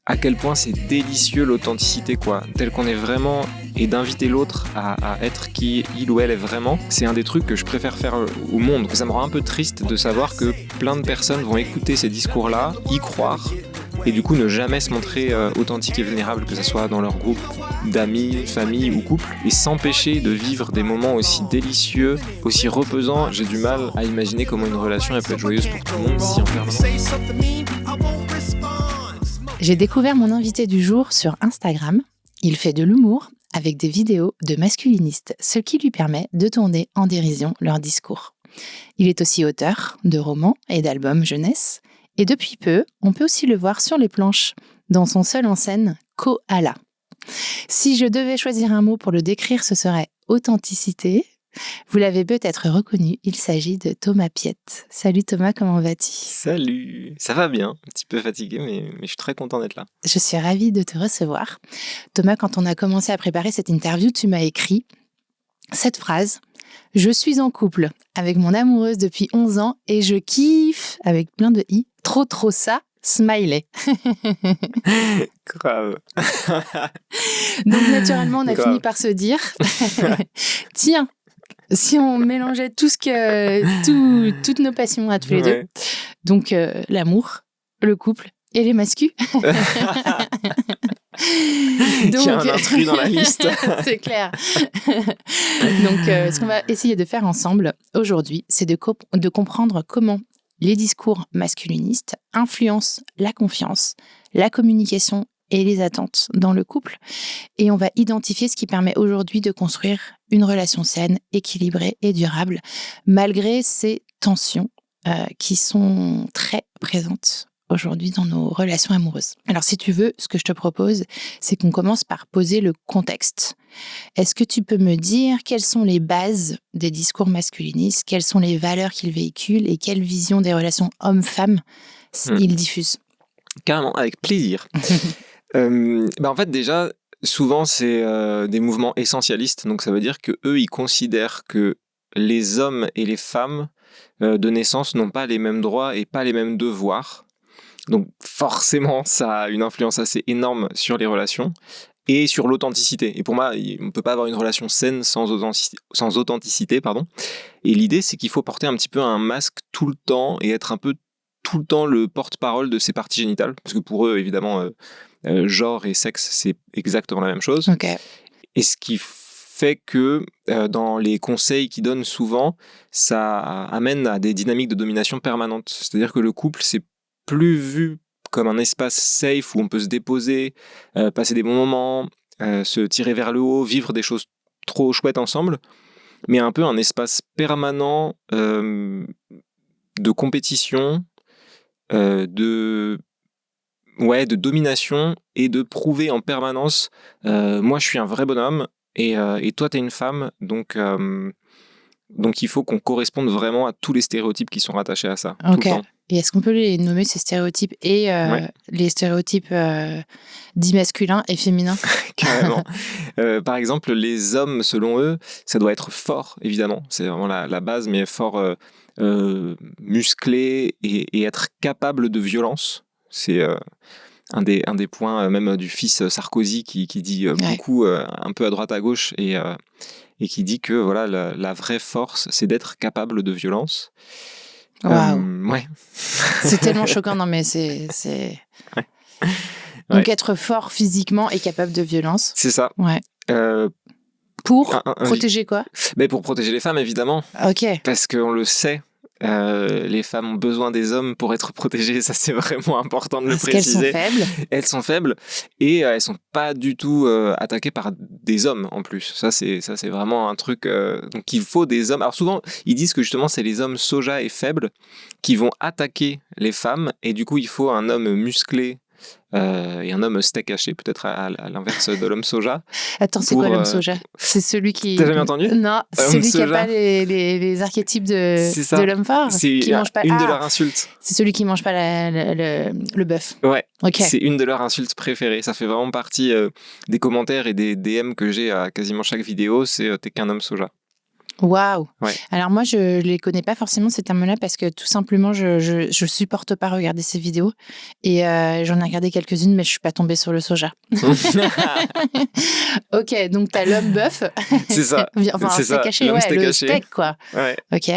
à quel point c'est délicieux l'authenticité, quoi, tel qu'on est vraiment, et d'inviter l'autre à être qui il ou elle est vraiment. C'est un des trucs que je préfère faire au monde. Ça me rend un peu triste de savoir que plein de personnes vont écouter ces discours-là, y croire, et du coup ne jamais se montrer authentique et vulnérable, que ce soit dans leur groupe d'amis, famille ou couple, et s'empêcher de vivre des moments aussi délicieux, aussi reposants. J'ai du mal à imaginer comment une relation elle peut être joyeuse pour tout le monde si en permanence. J'ai découvert mon invité du jour sur Instagram. Il fait de l'humour avec des vidéos de masculinistes, ce qui lui permet de tourner en dérision leur discours. Il est aussi auteur de romans et d'albums jeunesse. Et depuis peu, on peut aussi le voir sur les planches, dans son seul en scène, Koala. Si je devais choisir un mot pour le décrire, ce serait authenticité. Vous l'avez peut-être reconnu, il s'agit de Thomas Piette. Salut Thomas, comment vas-tu ? Salut, ça va bien, un petit peu fatigué, mais je suis très content d'être là. Je suis ravie de te recevoir. Thomas, quand on a commencé à préparer cette interview, tu m'as écrit cette phrase. Je suis en couple avec mon amoureuse depuis 11 ans et je kiffe, avec plein de i, trop ça, smiley. Grave. Donc naturellement, on a fini par se dire, tiens, si on mélangeait toutes nos passions à tous les deux, donc l'amour, le couple et les mascus. Donc, il y a un intrus dans la liste. C'est clair. Donc, ce qu'on va essayer de faire ensemble aujourd'hui, c'est de comprendre comment les discours masculinistes influencent la confiance, la communication et les attentes dans le couple. Et on va identifier ce qui permet aujourd'hui de construire une relation saine, équilibrée et durable, malgré ces tensions qui sont très présentes aujourd'hui dans nos relations amoureuses. Alors, si tu veux, ce que je te propose, c'est qu'on commence par poser le contexte. Est-ce que tu peux me dire quelles sont les bases des discours masculinistes, quelles sont les valeurs qu'ils véhiculent et quelle vision des relations hommes-femmes ils diffusent ? Carrément, avec plaisir. En fait, déjà, souvent, c'est des mouvements essentialistes. Donc, ça veut dire qu'eux, ils considèrent que les hommes et les femmes de naissance n'ont pas les mêmes droits et pas les mêmes devoirs. Donc, forcément, ça a une influence assez énorme sur les relations et sur l'authenticité. Et pour moi, on ne peut pas avoir une relation saine sans authenticité. Et l'idée, c'est qu'il faut porter un petit peu un masque tout le temps et être un peu tout le temps le porte-parole de ses parties génitales. Parce que pour eux, évidemment, genre et sexe, c'est exactement la même chose. Okay. Et ce qui fait que dans les conseils qu'ils donnent souvent, ça amène à des dynamiques de domination permanentes. C'est-à-dire que le couple, c'est plus vu comme un espace safe où on peut se déposer, passer des bons moments, se tirer vers le haut, vivre des choses trop chouettes ensemble, mais un peu un espace permanent de compétition, de domination et de prouver en permanence moi je suis un vrai bonhomme et toi t'es une femme, donc il faut qu'on corresponde vraiment à tous les stéréotypes qui sont rattachés à ça, tout le temps. Et est-ce qu'on peut les nommer, ces stéréotypes, et les stéréotypes dits masculins et féminins ? Carrément. Par exemple, les hommes, selon eux, ça doit être fort, évidemment. C'est vraiment la base, mais fort musclé et être capable de violence. C'est un des points même du fils Sarkozy qui dit beaucoup, un peu à droite à gauche, et qui dit que voilà, la vraie force, c'est d'être capable de violence. Waouh. Ouais. C'est tellement choquant, non mais c'est... Ouais. Donc être fort physiquement et capable de violence. C'est ça. Ouais. Pour protéger quoi ? Pour protéger les femmes, évidemment. Ok. Parce qu'on le sait, les femmes ont besoin des hommes pour être protégées, ça c'est vraiment important de le préciser. Qu'elles sont faibles. Elles sont faibles et elles sont pas du tout attaquées par des hommes en plus. Ça c'est vraiment un truc. Donc il faut des hommes. Alors souvent ils disent que justement c'est les hommes soja et faibles qui vont attaquer les femmes, et du coup il faut un homme musclé. Et un homme steak haché, peut-être à l'inverse de l'homme soja. Attends, c'est quoi l'homme soja ? C'est celui qui... T'as jamais entendu ? Non, c'est celui qui n'a pas les archétypes de l'homme fort. C'est qui mange pas... une de leurs insultes. C'est celui qui mange pas le bœuf. Ouais, okay. C'est une de leurs insultes préférées. Ça fait vraiment partie des commentaires et des DM que j'ai à quasiment chaque vidéo, c'est « t'es qu'un homme soja ». Waouh. Ouais. Alors moi, je les connais pas forcément ces termes-là parce que tout simplement, je supporte pas regarder ces vidéos et j'en ai regardé quelques-unes, mais je suis pas tombée sur le soja. Ok, donc t'as l'homme bœuf. C'est ça. Enfin, C'est un steak ça. haché, L'homme ouais, steak le haché. steak, quoi. Ouais. Ok.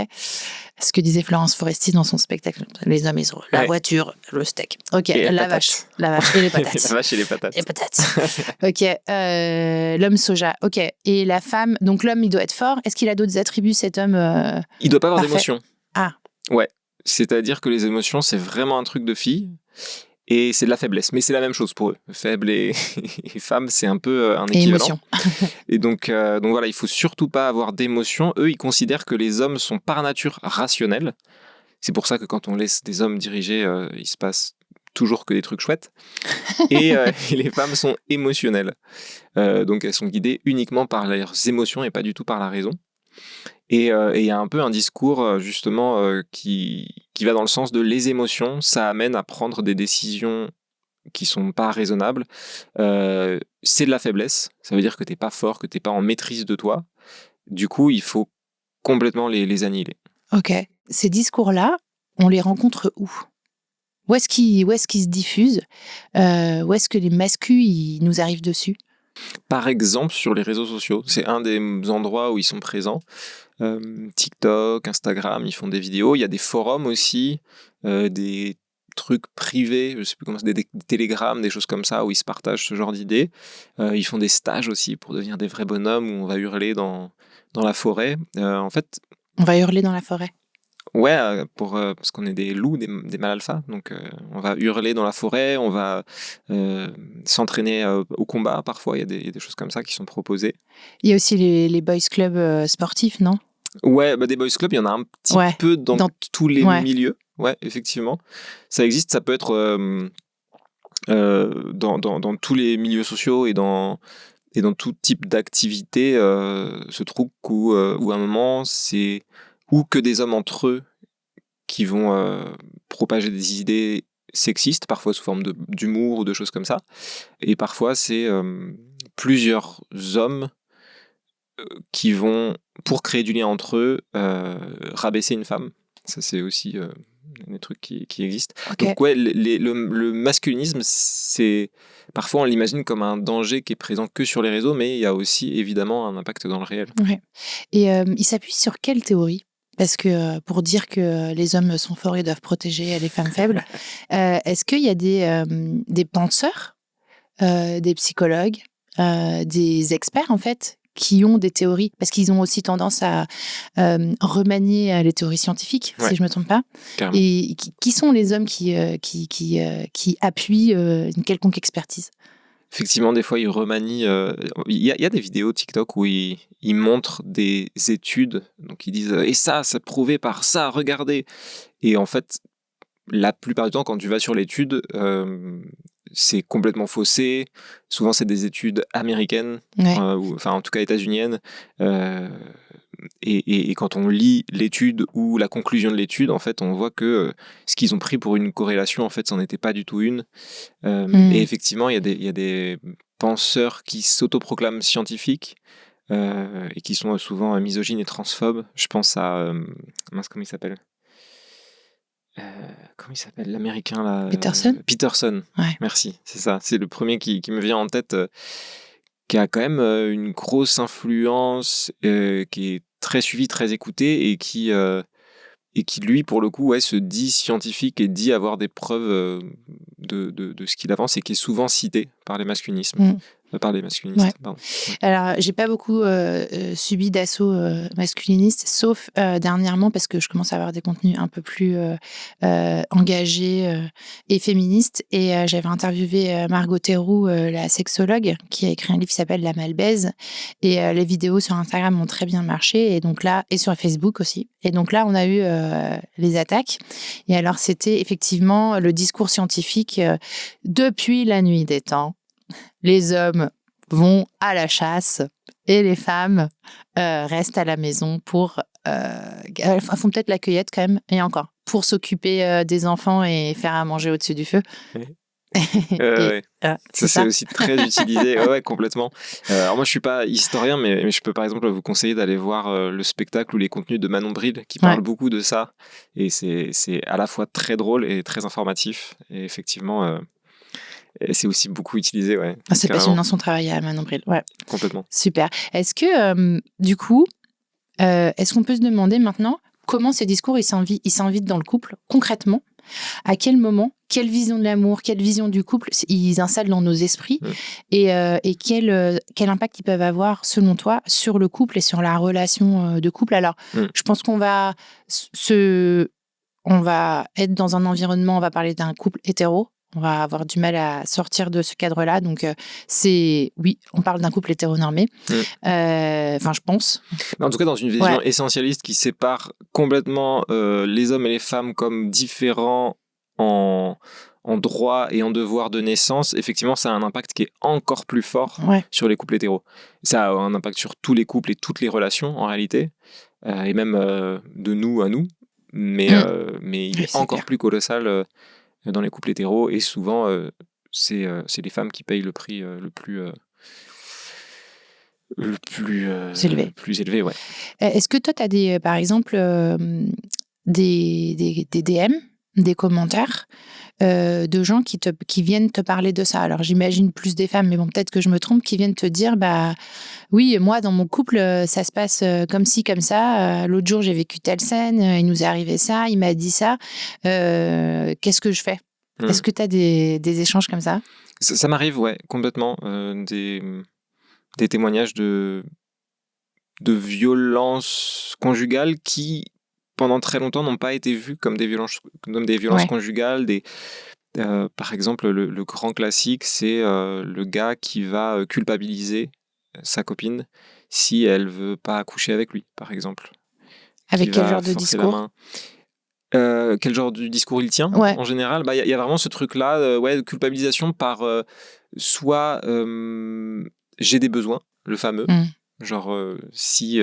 Ce que disait Florence Foresti dans son spectacle. Les hommes, ils ont la voiture, le steak. Ok, Et la vache et les patates. La vache et les patates. Les patates. Ok, l'homme soja. Ok, et la femme, donc l'homme, il doit être fort. Est-ce qu'il a d'autres attributs, cet homme Il doit pas avoir parfait. d'émotions. Ah. Ouais. C'est-à-dire que les émotions, c'est vraiment un truc de fille. Et c'est de la faiblesse. Mais c'est la même chose pour eux. Faible et femme, c'est un peu un Et équivalent. émotion. Et donc voilà, il faut surtout pas avoir d'émotions. Eux, ils considèrent que les hommes sont par nature rationnels. C'est pour ça que quand on laisse des hommes diriger, il se passe toujours que des trucs chouettes. Et les femmes sont émotionnelles. Donc elles sont guidées uniquement par leurs émotions et pas du tout par la raison. Et il y a un peu un discours justement qui va dans le sens de les émotions, ça amène à prendre des décisions qui sont pas raisonnables. C'est de la faiblesse, ça veut dire que t'es pas fort, que t'es pas en maîtrise de toi. Du coup, il faut complètement les annihiler. Ok. Ces discours-là, on les rencontre où ? Où est-ce qu'ils se diffusent ? Où est-ce que les mascus ils nous arrivent dessus ? Par exemple, sur les réseaux sociaux, c'est un des endroits où ils sont présents. TikTok, Instagram, ils font des vidéos. Il y a des forums aussi, des trucs privés, je sais plus comment c'est, des télégrammes, des choses comme ça, où ils se partagent ce genre d'idées. Ils font des stages aussi pour devenir des vrais bonhommes, où on va hurler dans la forêt. En fait... On va hurler dans la forêt. Ouais, parce qu'on est des loups, des mâles alpha, donc on va hurler dans la forêt, on va s'entraîner au combat, parfois il y a des choses comme ça qui sont proposées. Il y a aussi les boys clubs sportifs, non ? Ouais, des boys clubs, il y en a un petit peu dans tous les milieux, ouais, effectivement. Ça existe, ça peut être dans tous les milieux sociaux et dans tout type d'activité, ce truc où à un moment, c'est ou que des hommes entre eux qui vont propager des idées sexistes, parfois sous forme d'humour ou de choses comme ça. Et parfois, c'est plusieurs hommes qui vont, pour créer du lien entre eux, rabaisser une femme. Ça, c'est aussi des trucs qui existent. Okay. Donc, ouais, le masculinisme, c'est... Parfois, on l'imagine comme un danger qui est présent que sur les réseaux, mais il y a aussi, évidemment, un impact dans le réel. Ouais. Et il s'appuie sur quelle théorie ? Parce que pour dire que les hommes sont forts et doivent protéger les femmes faibles, est-ce qu'il y a des penseurs, des psychologues, des experts, en fait, qui ont des théories, parce qu'ils ont aussi tendance à remanier les théories scientifiques, si je ne me trompe pas. Carrément. Et qui sont les hommes qui appuient une quelconque expertise ? Effectivement, des fois, ils remanient... Il y a des vidéos TikTok où ils montrent des études. Donc, ils disent « Et ça, c'est prouvé par ça, regardez !» Et en fait, la plupart du temps, quand tu vas sur l'étude, c'est complètement faussé. Souvent, c'est des études américaines, ou, enfin, en tout cas états-uniennes. Et quand on lit l'étude ou la conclusion de l'étude, en fait, on voit que ce qu'ils ont pris pour une corrélation, en fait, c'en était pas du tout une. Et effectivement, il y a des penseurs qui s'autoproclament scientifiques et qui sont souvent misogynes et transphobes. Je pense à... comment il s'appelle ? Comment il s'appelle, l'américain là, Peterson. Ouais. Merci, c'est ça. C'est le premier qui me vient en tête, qui a quand même une grosse influence, qui est très suivi, très écouté et qui lui, pour le coup, se dit scientifique et dit avoir des preuves de ce qu'il avance et qui est souvent cité par les masculinismes. Par les masculinistes, ouais. Pardon. Alors, j'ai pas beaucoup subi d'assaut masculiniste, sauf dernièrement parce que je commence à avoir des contenus un peu plus engagés et féministes. Et j'avais interviewé Margot Théroux, la sexologue, qui a écrit un livre qui s'appelle La Malbaise. Et les vidéos sur Instagram ont très bien marché. Et donc là, et sur Facebook aussi. Et donc là, on a eu les attaques. Et alors, c'était effectivement le discours scientifique depuis la nuit des temps. Les hommes vont à la chasse et les femmes restent à la maison pour... elles font peut-être la cueillette quand même, et encore, pour s'occuper des enfants et faire à manger au-dessus du feu. Ouais. C'est Ça, c'est ça. aussi très utilisé. Ouais, complètement. Alors moi, je suis pas historien, mais je peux par exemple vous conseiller d'aller voir le spectacle ou les contenus de Manon Bril qui parle Ouais. beaucoup de ça. Et c'est à la fois très drôle et très informatif. Et effectivement, et c'est aussi beaucoup utilisé, ouais, Ah, c'est carrément, passionnant son travail à Manon Bril. Ouais, complètement. super. Est-ce que, du coup, est-ce qu'on peut se demander maintenant comment ces discours ils s'invitent dans le couple concrètement? À quel moment, quelle vision de l'amour, quelle vision du couple ils installent dans nos esprits Mm. et quel impact ils peuvent avoir, selon toi, sur le couple et sur la relation de couple? Alors, Mm. je pense qu'on va on va être dans un environnement, on va parler d'un couple hétéro. On va avoir du mal à sortir de ce cadre-là. Donc, oui, on parle d'un couple hétéronormé. Mm. Enfin, je pense. Mais en tout cas, dans une vision Ouais. essentialiste qui sépare complètement les hommes et les femmes comme différents en droit et en devoir de naissance, effectivement, ça a un impact qui est encore plus fort Ouais. sur les couples hétéros. Ça a un impact sur tous les couples et toutes les relations, en réalité, et même de nous à nous. Mais il Oui, est c'est encore clair. plus colossal dans les couples hétéros, et souvent, c'est les femmes qui payent le prix C'est élevé. plus élevé, ouais. Est-ce que toi, tu as par exemple, des DM, des commentaires de gens qui viennent te parler de ça? Alors, j'imagine plus des femmes, mais bon, peut-être que je me trompe, qui viennent te dire, bah oui, moi, dans mon couple, ça se passe comme ci, comme ça. L'autre jour, j'ai vécu telle scène, il nous est arrivé ça, il m'a dit ça. Qu'est-ce que je fais? Mm. Est-ce que tu as des échanges comme ça? Ça m'arrive, ouais, complètement. Des témoignages de violences conjugales qui, pendant très longtemps, n'ont pas été vues comme des violences Ouais. conjugales. Par exemple, le grand classique, c'est le gars qui va culpabiliser sa copine si elle veut pas coucher avec lui, par exemple. Qui Avec quel va genre de forcer la discours? main. Quel genre de discours il tient Ouais. en général? Bah, y a vraiment ce truc-là, ouais, de culpabilisation par soit j'ai des besoins, le fameux. Mm. Genre, si,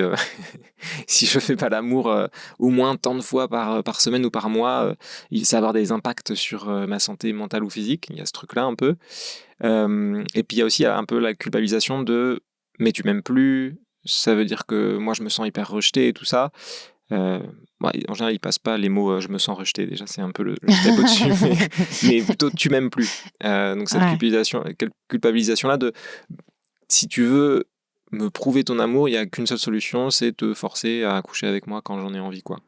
si je fais pas l'amour au moins tant de fois par semaine ou par mois, ça va avoir des impacts sur ma santé mentale ou physique. Il y a ce truc-là un peu. Et puis il y a aussi un peu la culpabilisation de mais tu m'aimes plus, ça veut dire que moi je me sens hyper rejeté et tout ça. En général, ils passent pas les mots je me sens rejeté, déjà c'est un peu le step au-dessus, mais plutôt tu m'aimes plus. Donc cette Ouais. culpabilisation-là de si tu veux me prouver ton amour, il n'y a qu'une seule solution, c'est te forcer à coucher avec moi quand j'en ai envie, quoi.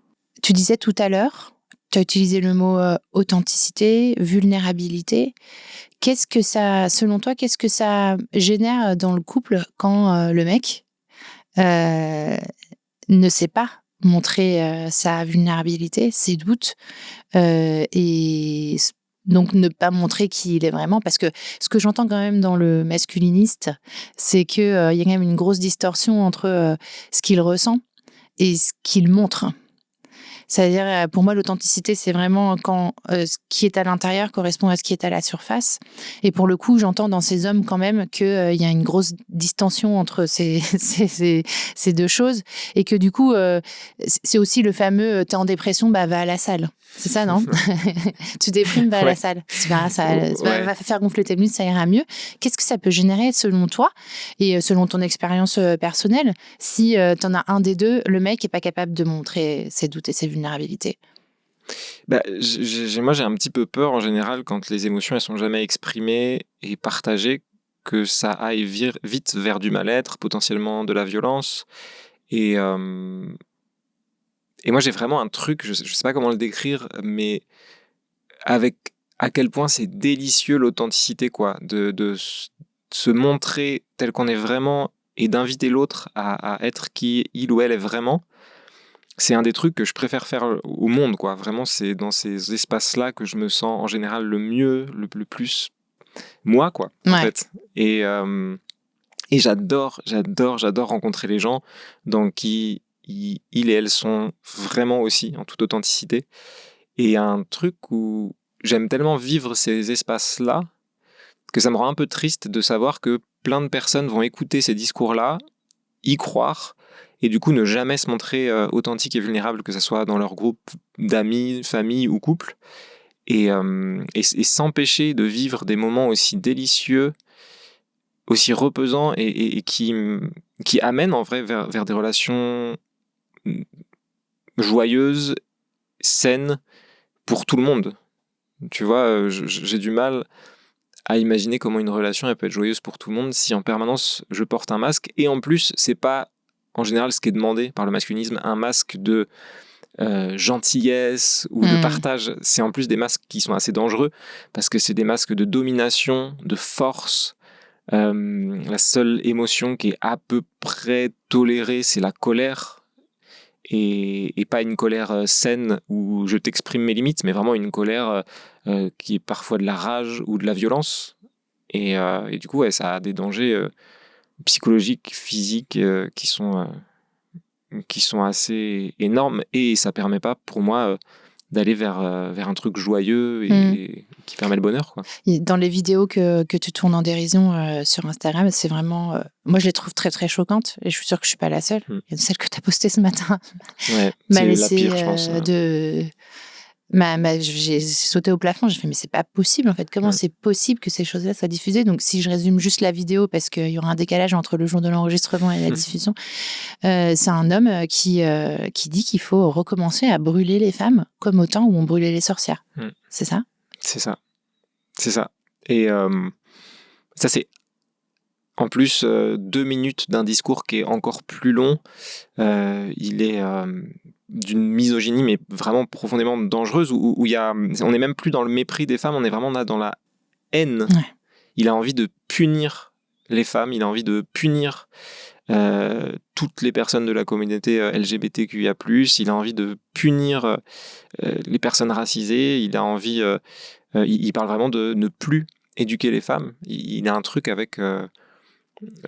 Tu disais tout à l'heure, tu as utilisé le mot authenticité, vulnérabilité. Selon toi, qu'est-ce que ça génère dans le couple quand le mec euh, ne sait pas montrer sa vulnérabilité, ses doutes, donc ne pas montrer qui il est vraiment? Parce que ce que j'entends quand même dans le masculiniste, c'est qu'il y a quand même une grosse distorsion entre ce qu'il ressent et ce qu'il montre. C'est-à-dire, pour moi, l'authenticité, c'est vraiment quand ce qui est à l'intérieur correspond à ce qui est à la surface. Et pour le coup, j'entends dans ces hommes quand même qu'il y a une grosse distension entre ces deux choses. Et que du coup, c'est aussi le fameux t'es en dépression, bah, va à la salle. C'est ça, non? Tu déprimes, va à la Ouais. salle. Va Ouais. faire gonfler tes muscles, ça ira mieux. Qu'est-ce que ça peut générer selon toi et selon ton expérience personnelle si tu en as un des deux, le mec est pas capable de montrer ses doutes et ses vulnérabilités? Bah, moi, j'ai un petit peu peur en général quand les émotions elles sont jamais exprimées et partagées, que ça aille vite vers du mal-être, potentiellement de la violence. Et, euh, et moi, j'ai vraiment un truc, je sais pas comment le décrire, mais avec à quel point c'est délicieux l'authenticité, quoi, de se montrer tel qu'on est vraiment et d'inviter l'autre à être qui il ou elle est vraiment. C'est un des trucs que je préfère faire au monde, quoi. Vraiment, c'est dans ces espaces-là que je me sens en général le mieux, le plus moi, quoi, en Ouais. fait. Et j'adore rencontrer les gens dans qui ils et elles sont vraiment aussi, en toute authenticité. Et un truc où j'aime tellement vivre ces espaces-là que ça me rend un peu triste de savoir que plein de personnes vont écouter ces discours-là, y croire, et du coup ne jamais se montrer authentique et vulnérable, que ce soit dans leur groupe d'amis, famille ou couple. et s'empêcher de vivre des moments aussi délicieux, aussi reposants et qui amènent en vrai vers des relations joyeuses, saines pour tout le monde. Tu vois, j'ai du mal à imaginer comment une relation elle peut être joyeuse pour tout le monde si en permanence je porte un masque. Et en plus, c'est pas en général ce qui est demandé par le masculinisme, un masque de gentillesse ou de partage. C'est en plus des masques qui sont assez dangereux parce que c'est des masques de domination, de force. La seule émotion qui est à peu près tolérée, c'est la colère. Et pas une colère saine où je t'exprime mes limites, mais vraiment une colère qui est parfois de la rage ou de la violence. Et du coup, ouais, ça a des dangers psychologiques, physiques qui sont assez énormes. Et ça permet pas, pour moi, d'aller vers un truc joyeux et qui permet le bonheur, quoi. Dans les vidéos que tu tournes en dérision sur Instagram, c'est vraiment... moi, je les trouve très, très choquantes. Et je suis sûre que je ne suis pas la seule. Il y a celle que tu as postée ce matin. Ouais, m'a c'est laissé, la pire, je pense. J'ai sauté au plafond, j'ai fait mais c'est pas possible en fait, comment c'est possible que ces choses-là soient diffusées? Donc si je résume juste la vidéo parce qu'il y aura un décalage entre le jour de l'enregistrement et la diffusion, c'est un homme qui dit qu'il faut recommencer à brûler les femmes comme au temps où on brûlait les sorcières. C'est ça? C'est ça. Et ça c'est en plus 2 minutes d'un discours qui est encore plus long. Il est d'une misogynie mais vraiment profondément dangereuse où on n'est même plus dans le mépris des femmes, on est vraiment là dans la haine. Ouais. Il a envie de punir les femmes, il a envie de punir toutes les personnes de la communauté LGBTQIA+, il a envie de punir les personnes racisées, il a envie il parle vraiment de ne plus éduquer les femmes. Il a un truc avec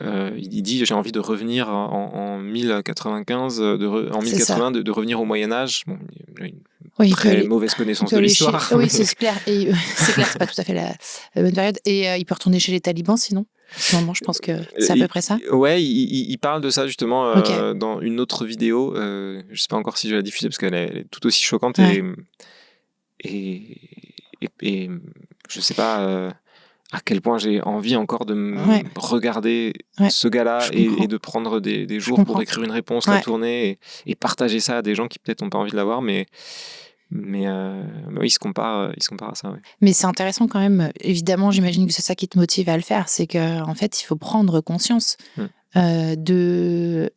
il dit j'ai envie de revenir en 1095, en 1080, de revenir au Moyen-Âge. Bon, il a une très mauvaise connaissance de l'histoire. Oui, c'est clair. Et, c'est clair, c'est pas tout à fait la bonne période. Et il peut retourner chez les talibans sinon. En ce moment, je pense que c'est à peu près ça. Ouais, il parle de ça justement dans une autre vidéo. Je sais pas encore si je vais la diffuser parce qu'elle est tout aussi choquante et je sais pas à quel point j'ai envie encore de regarder ce gars-là et de prendre des jours pour écrire une réponse, la tourner et partager ça à des gens qui peut-être n'ont pas envie de l'avoir, mais oui, il se compare à ça. Ouais. Mais c'est intéressant quand même. Évidemment, j'imagine que c'est ça qui te motive à le faire. C'est qu'en fait, il faut prendre conscience de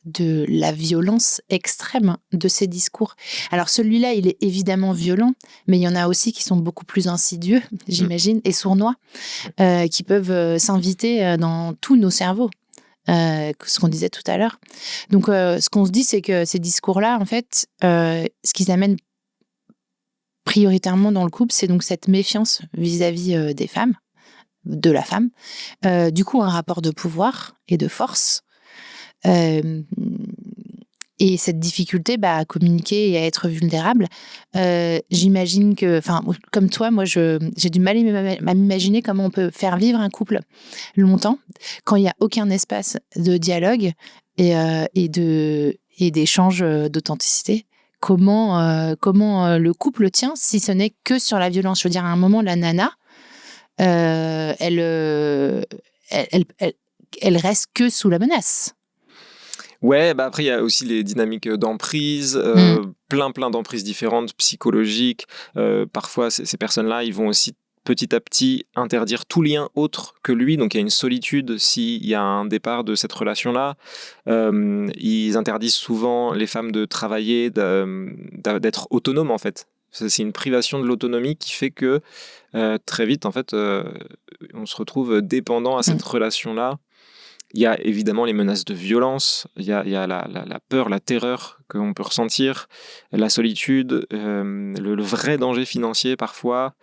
la violence extrême de ces discours. Alors celui-là, il est évidemment violent, mais il y en a aussi qui sont beaucoup plus insidieux, j'imagine, et sournois, qui peuvent s'inviter dans tous nos cerveaux. Ce qu'on disait tout à l'heure. Donc, ce qu'on se dit, c'est que ces discours-là, en fait, ce qu'ils amènent prioritairement dans le couple, c'est donc cette méfiance vis-à-vis des femmes, de la femme. Du coup, un rapport de pouvoir et de force. Et cette difficulté à communiquer et à être vulnérable. J'imagine que, comme toi, moi, j'ai du mal à m'imaginer comment on peut faire vivre un couple longtemps quand il n'y a aucun espace de dialogue et d'échange d'authenticité. Comment le couple tient si ce n'est que sur la violence? Je veux dire, à un moment, la nana, elle reste que sous la menace. Ouais, après, il y a aussi les dynamiques d'emprise, plein d'emprises différentes, psychologiques. Parfois, ces personnes-là, ils vont aussi petit à petit interdire tout lien autre que lui. Donc, il y a une solitude s'il y a un départ de cette relation-là. Ils interdisent souvent les femmes de travailler, d'être autonomes, en fait. C'est une privation de l'autonomie qui fait que très vite, en fait, on se retrouve dépendant à cette relation-là. Il y a évidemment les menaces de violence, il y a la peur, la terreur qu'on peut ressentir, la solitude, le vrai danger financier parfois.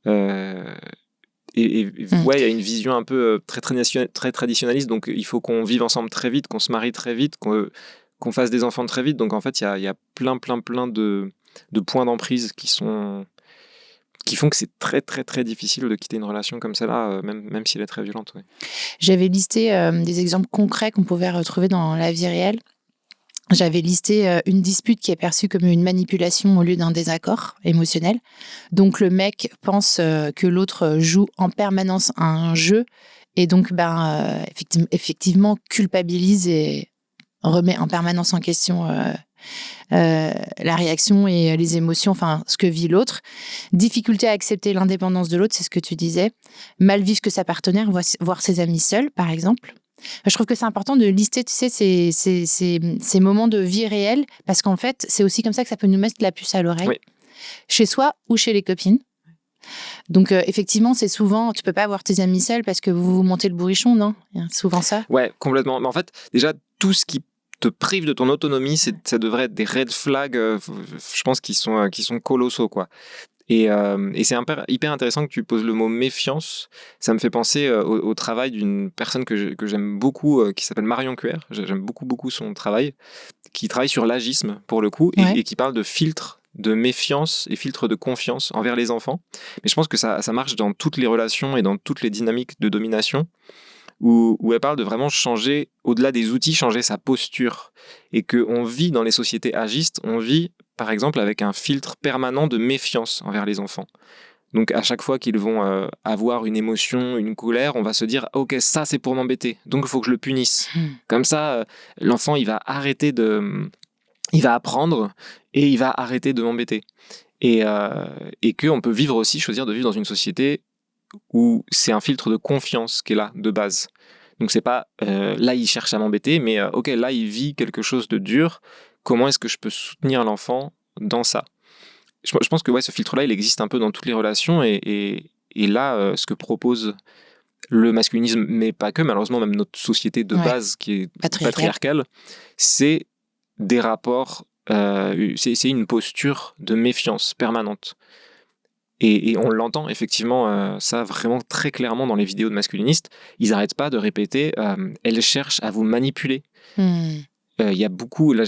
Ouais, il y a une vision un peu très traditionnaliste, donc il faut qu'on vive ensemble très vite, qu'on se marie très vite, qu'on fasse des enfants très vite. Donc en fait, il y a plein de points d'emprise qui font que c'est très très difficile de quitter une relation comme celle-là, même si elle est très violente. Ouais. J'avais listé des exemples concrets qu'on pouvait retrouver dans la vie réelle. j'avais listé une dispute qui est perçue comme une manipulation au lieu d'un désaccord émotionnel. Donc, le mec pense que l'autre joue en permanence à un jeu et donc, effectivement, culpabilise et remet en permanence en question la réaction et les émotions, enfin, ce que vit l'autre. Difficulté à accepter l'indépendance de l'autre, c'est ce que tu disais. Mal vivre que sa partenaire, voir ses amis seuls, par exemple. Je trouve que c'est important de lister, tu sais, ces moments de vie réelle, parce qu'en fait, c'est aussi comme ça que ça peut nous mettre la puce à l'oreille, Oui. chez soi ou chez les copines. Donc, effectivement, c'est souvent, tu peux pas avoir tes amis seuls parce que vous montez le bourrichon, non? Il y a souvent ça. Ouais, complètement. Mais en fait, déjà, tout ce qui te prive de ton autonomie, ça devrait être des red flags, je pense, qui sont colossaux, quoi. Et c'est hyper intéressant que tu poses le mot méfiance. Ça me fait penser au travail d'une personne que j'aime beaucoup, qui s'appelle Marion Cuer. J'aime beaucoup son travail, qui travaille sur l'agisme, pour le coup, Ouais. et qui parle de filtres de méfiance et filtres de confiance envers les enfants. Mais je pense que ça marche dans toutes les relations et dans toutes les dynamiques de domination, où elle parle de vraiment changer, au-delà des outils, changer sa posture. Et qu'on vit dans les sociétés agistes, on vit par exemple avec un filtre permanent de méfiance envers les enfants. Donc à chaque fois qu'ils vont avoir une émotion, une colère, on va se dire « Ok, ça c'est pour m'embêter, donc il faut que je le punisse. » Comme ça, l'enfant il va apprendre et il va arrêter de m'embêter. Et qu'on peut vivre aussi, choisir de vivre dans une société où c'est un filtre de confiance qui est là, de base. Donc c'est pas là il cherche à m'embêter, mais ok, là il vit quelque chose de dur, comment est-ce que je peux soutenir l'enfant dans ça? Je pense que ouais, ce filtre-là, il existe un peu dans toutes les relations, et là, ce que propose le masculinisme, mais pas que, malheureusement même notre société de base qui est patriarcale, c'est des rapports, c'est une posture de méfiance permanente. Et on l'entend effectivement, ça vraiment très clairement dans les vidéos de masculinistes. Ils n'arrêtent pas de répéter elle cherche à vous manipuler. Il y a beaucoup, là,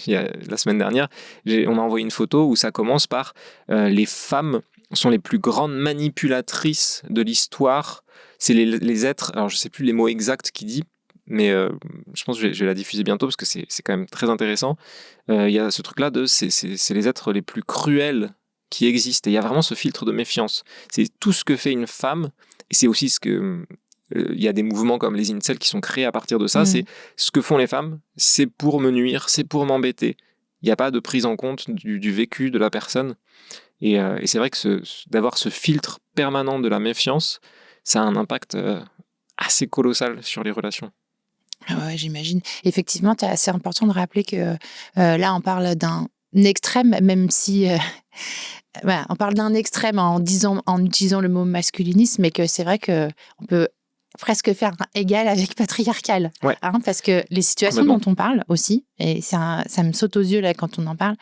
la semaine dernière, on m'a envoyé une photo où ça commence par les femmes sont les plus grandes manipulatrices de l'histoire. C'est les êtres, alors je ne sais plus les mots exacts qu'il dit, mais je pense que je vais la diffuser bientôt parce que c'est quand même très intéressant. Il y a ce truc-là de c'est les êtres les plus cruels qui existent. Et il y a vraiment ce filtre de méfiance. C'est tout ce que fait une femme, et c'est aussi ce que... Il y a des mouvements comme les incels qui sont créés à partir de ça. C'est ce que font les femmes, c'est pour me nuire, c'est pour m'embêter. Il n'y a pas de prise en compte du vécu de la personne. Et c'est vrai que d'avoir ce filtre permanent de la méfiance, ça a un impact assez colossal sur les relations. Ouais, j'imagine. Effectivement, c'est assez important de rappeler que là, on parle d'un extrême, même si... voilà, on parle d'un extrême en utilisant le mot masculinisme, mais que c'est vrai qu'on peut presque faire un égal avec patriarcal. Ouais. Hein, parce que les situations dont on parle aussi, et ça me saute aux yeux là quand on en parle,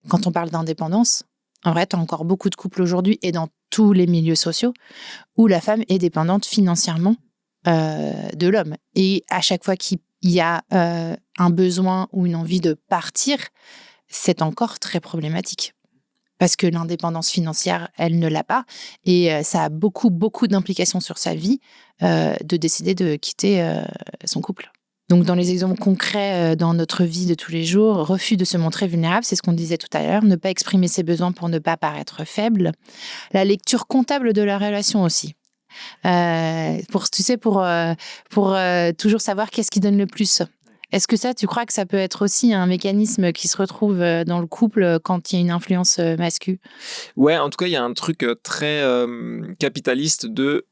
quand on parle d'indépendance, en vrai, tu as encore beaucoup de couples aujourd'hui et dans tous les milieux sociaux où la femme est dépendante financièrement de l'homme. Et à chaque fois qu'il y a un besoin ou une envie de partir, c'est encore très problématique. Parce que l'indépendance financière, elle ne l'a pas. Et ça a beaucoup d'implications sur sa vie de décider de quitter son couple. Donc, dans les exemples concrets dans notre vie de tous les jours, refus de se montrer vulnérable, c'est ce qu'on disait tout à l'heure, ne pas exprimer ses besoins pour ne pas paraître faible. La lecture comptable de la relation aussi. Pour toujours savoir qu'est-ce qui donne le plus. Est-ce que ça, tu crois que ça peut être aussi un mécanisme qui se retrouve dans le couple quand il y a une influence masculine? Ouais, en tout cas, il y a un truc très capitaliste de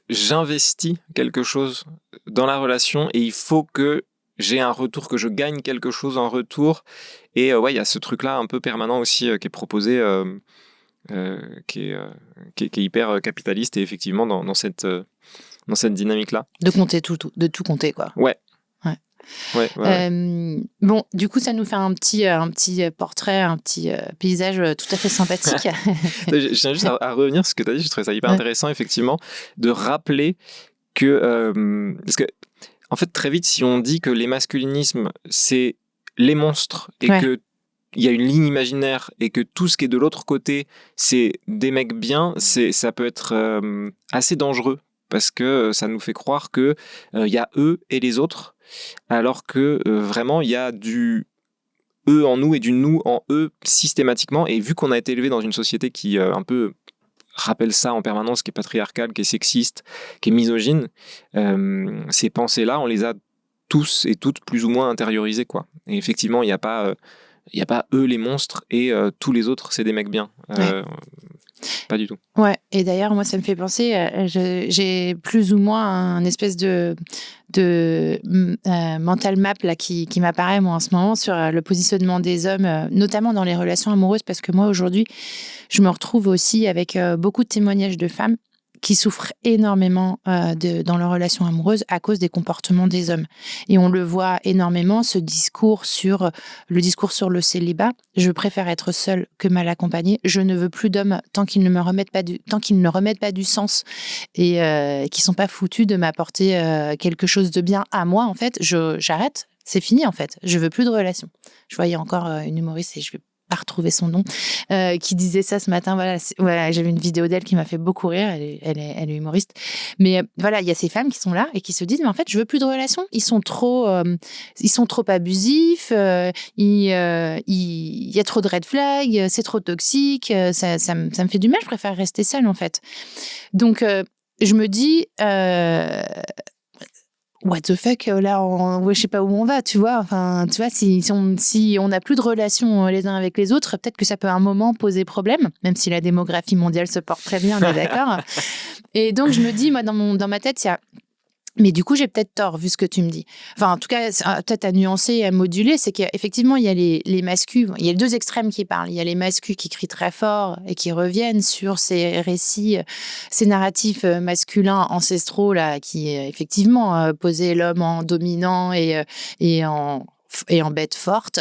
j'investis quelque chose dans la relation et il faut que j'ai un retour, que je gagne quelque chose en retour. Et ouais, il y a ce truc-là un peu permanent aussi qui est proposé, qui est hyper capitaliste et effectivement dans cette dynamique-là. De compter de tout compter, quoi. Ouais. Bon, du coup, ça nous fait un petit portrait, un petit paysage tout à fait sympathique. Je tiens juste à revenir sur ce que tu as dit, je trouvais ça hyper intéressant, effectivement, de rappeler que... parce que, en fait, très vite, si on dit que les masculinismes, c'est les monstres et que il y a une ligne imaginaire et que tout ce qui est de l'autre côté, c'est des mecs bien, ça peut être assez dangereux parce que ça nous fait croire que y a eux et les autres. alors que vraiment, il y a du eux en nous et du nous en eux systématiquement. Et vu qu'on a été élevé dans une société qui un peu rappelle ça en permanence, qui est patriarcale, qui est sexiste, qui est misogyne, ces pensées-là, on les a tous et toutes plus ou moins intériorisées, quoi. Et effectivement, il n'y a pas eux les monstres et tous les autres, c'est des mecs bien. Pas du tout. Ouais, et d'ailleurs, moi, ça me fait penser, j'ai plus ou moins un espèce de mental map là, qui m'apparaît, moi, en ce moment, sur le positionnement des hommes, notamment dans les relations amoureuses, parce que moi, aujourd'hui, je me retrouve aussi avec beaucoup de témoignages de femmes qui souffrent énormément dans leurs relations amoureuses à cause des comportements des hommes. Et on le voit énormément, le discours sur le célibat. Je préfère être seule que mal accompagnée. Je ne veux plus d'hommes tant qu'ils ne remettent pas du sens et qui sont pas foutus de m'apporter quelque chose de bien à moi. En fait, j'arrête. C'est fini, en fait. Je veux plus de relations. Je voyais encore une humoriste et je vais pas retrouver son nom, qui disait ça ce matin. Voilà, j'avais une vidéo d'elle qui m'a fait beaucoup rire. Elle est humoriste. Mais voilà, il y a ces femmes qui sont là et qui se disent, mais en fait, je veux plus de relations. Ils sont trop abusifs. Il y a trop de red flags. C'est trop toxique. Ça me fait du mal. Je préfère rester seule, en fait. Donc, je me dis, what the fuck, là, je sais pas où on va, tu vois. Enfin, tu vois, si on n'a plus de relations les uns avec les autres, peut-être que ça peut à un moment poser problème, même si la démographie mondiale se porte très bien, on est d'accord. Et donc, je me dis, moi, dans ma tête, il y a... Mais du coup, j'ai peut-être tort, vu ce que tu me dis. Enfin, en tout cas, peut-être à nuancer et à moduler, c'est qu'effectivement, il y a les mascus, il y a les deux extrêmes qui parlent. Il y a les mascus qui crient très fort et qui reviennent sur ces récits, ces narratifs masculins ancestraux, là, qui, effectivement, posaient l'homme en dominant et en bête forte.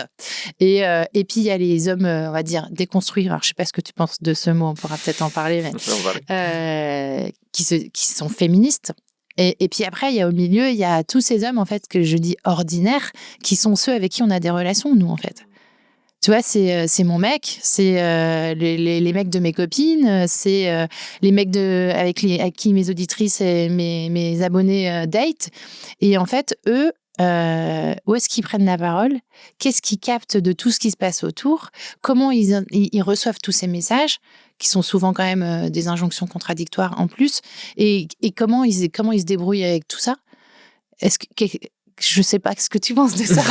Et puis, il y a les hommes, on va dire, déconstruits. Alors, je sais pas ce que tu penses de ce mot, on pourra peut-être en parler, mais qui sont féministes. Et puis après, il y a au milieu, il y a tous ces hommes, en fait, que je dis ordinaires, qui sont ceux avec qui on a des relations, nous, en fait. Tu vois, c'est mon mec, c'est les mecs de mes copines, c'est les mecs avec qui mes auditrices et mes abonnés datent. Et en fait, eux, où est-ce qu'ils prennent la parole? Qu'est-ce qu'ils captent de tout ce qui se passe autour? Comment ils reçoivent tous ces messages, qui sont souvent quand même des injonctions contradictoires en plus? Et comment ils se débrouillent avec tout ça? Je sais pas ce que tu penses de ça.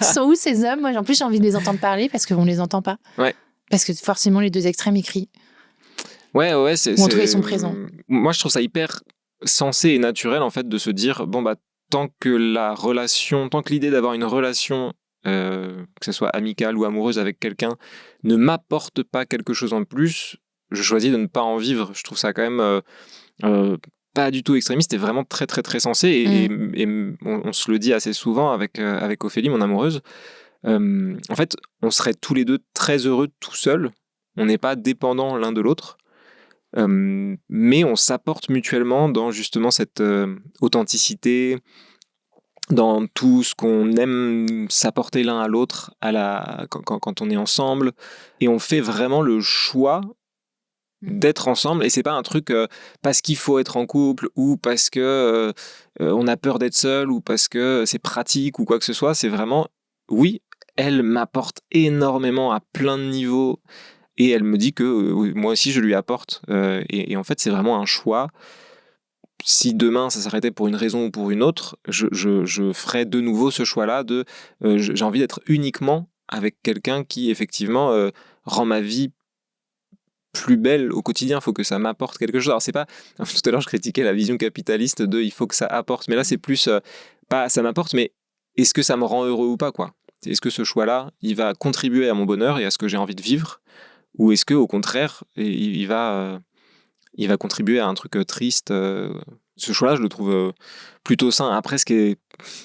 Ils sont où ces hommes? Moi, en plus, j'ai envie de les entendre parler parce qu'on les entend pas. Ouais. Parce que forcément, les deux extrêmes, ils crient. Ouais, Ou en tout cas, ils sont présents. Moi, je trouve ça hyper sensé et naturel, en fait, de se dire, bon, bah, tant que l'idée d'avoir une relation, que ce soit amicale ou amoureuse avec quelqu'un, ne m'apporte pas quelque chose en plus, je choisis de ne pas en vivre. Je trouve ça quand même pas du tout extrémiste et vraiment très, très, très sensé. Et on se le dit assez souvent avec Ophélie, mon amoureuse. En fait, on serait tous les deux très heureux tout seuls. On n'est pas dépendants l'un de l'autre. Mais on s'apporte mutuellement dans justement cette authenticité, dans tout ce qu'on aime s'apporter l'un à l'autre quand on est ensemble. Et on fait vraiment le choix d'être ensemble. Et c'est pas un truc parce qu'il faut être en couple ou parce que on a peur d'être seul ou parce que c'est pratique ou quoi que ce soit. C'est vraiment, oui, elle m'apporte énormément à plein de niveaux. Et elle me dit que moi aussi je lui apporte. Et en fait, c'est vraiment un choix. Si demain ça s'arrêtait pour une raison ou pour une autre, je ferais de nouveau ce choix-là de j'ai envie d'être uniquement avec quelqu'un qui effectivement rend ma vie plus belle au quotidien. Il faut que ça m'apporte quelque chose. Alors c'est pas, tout à l'heure je critiquais la vision capitaliste de il faut que ça apporte, mais là c'est plus pas ça m'apporte, mais est-ce que ça me rend heureux ou pas, quoi. Est-ce que ce choix-là il va contribuer à mon bonheur et à ce que j'ai envie de vivre, ou est-ce que au contraire il va contribuer à un truc triste. Ce choix-là je le trouve plutôt sain. Après, ce qui est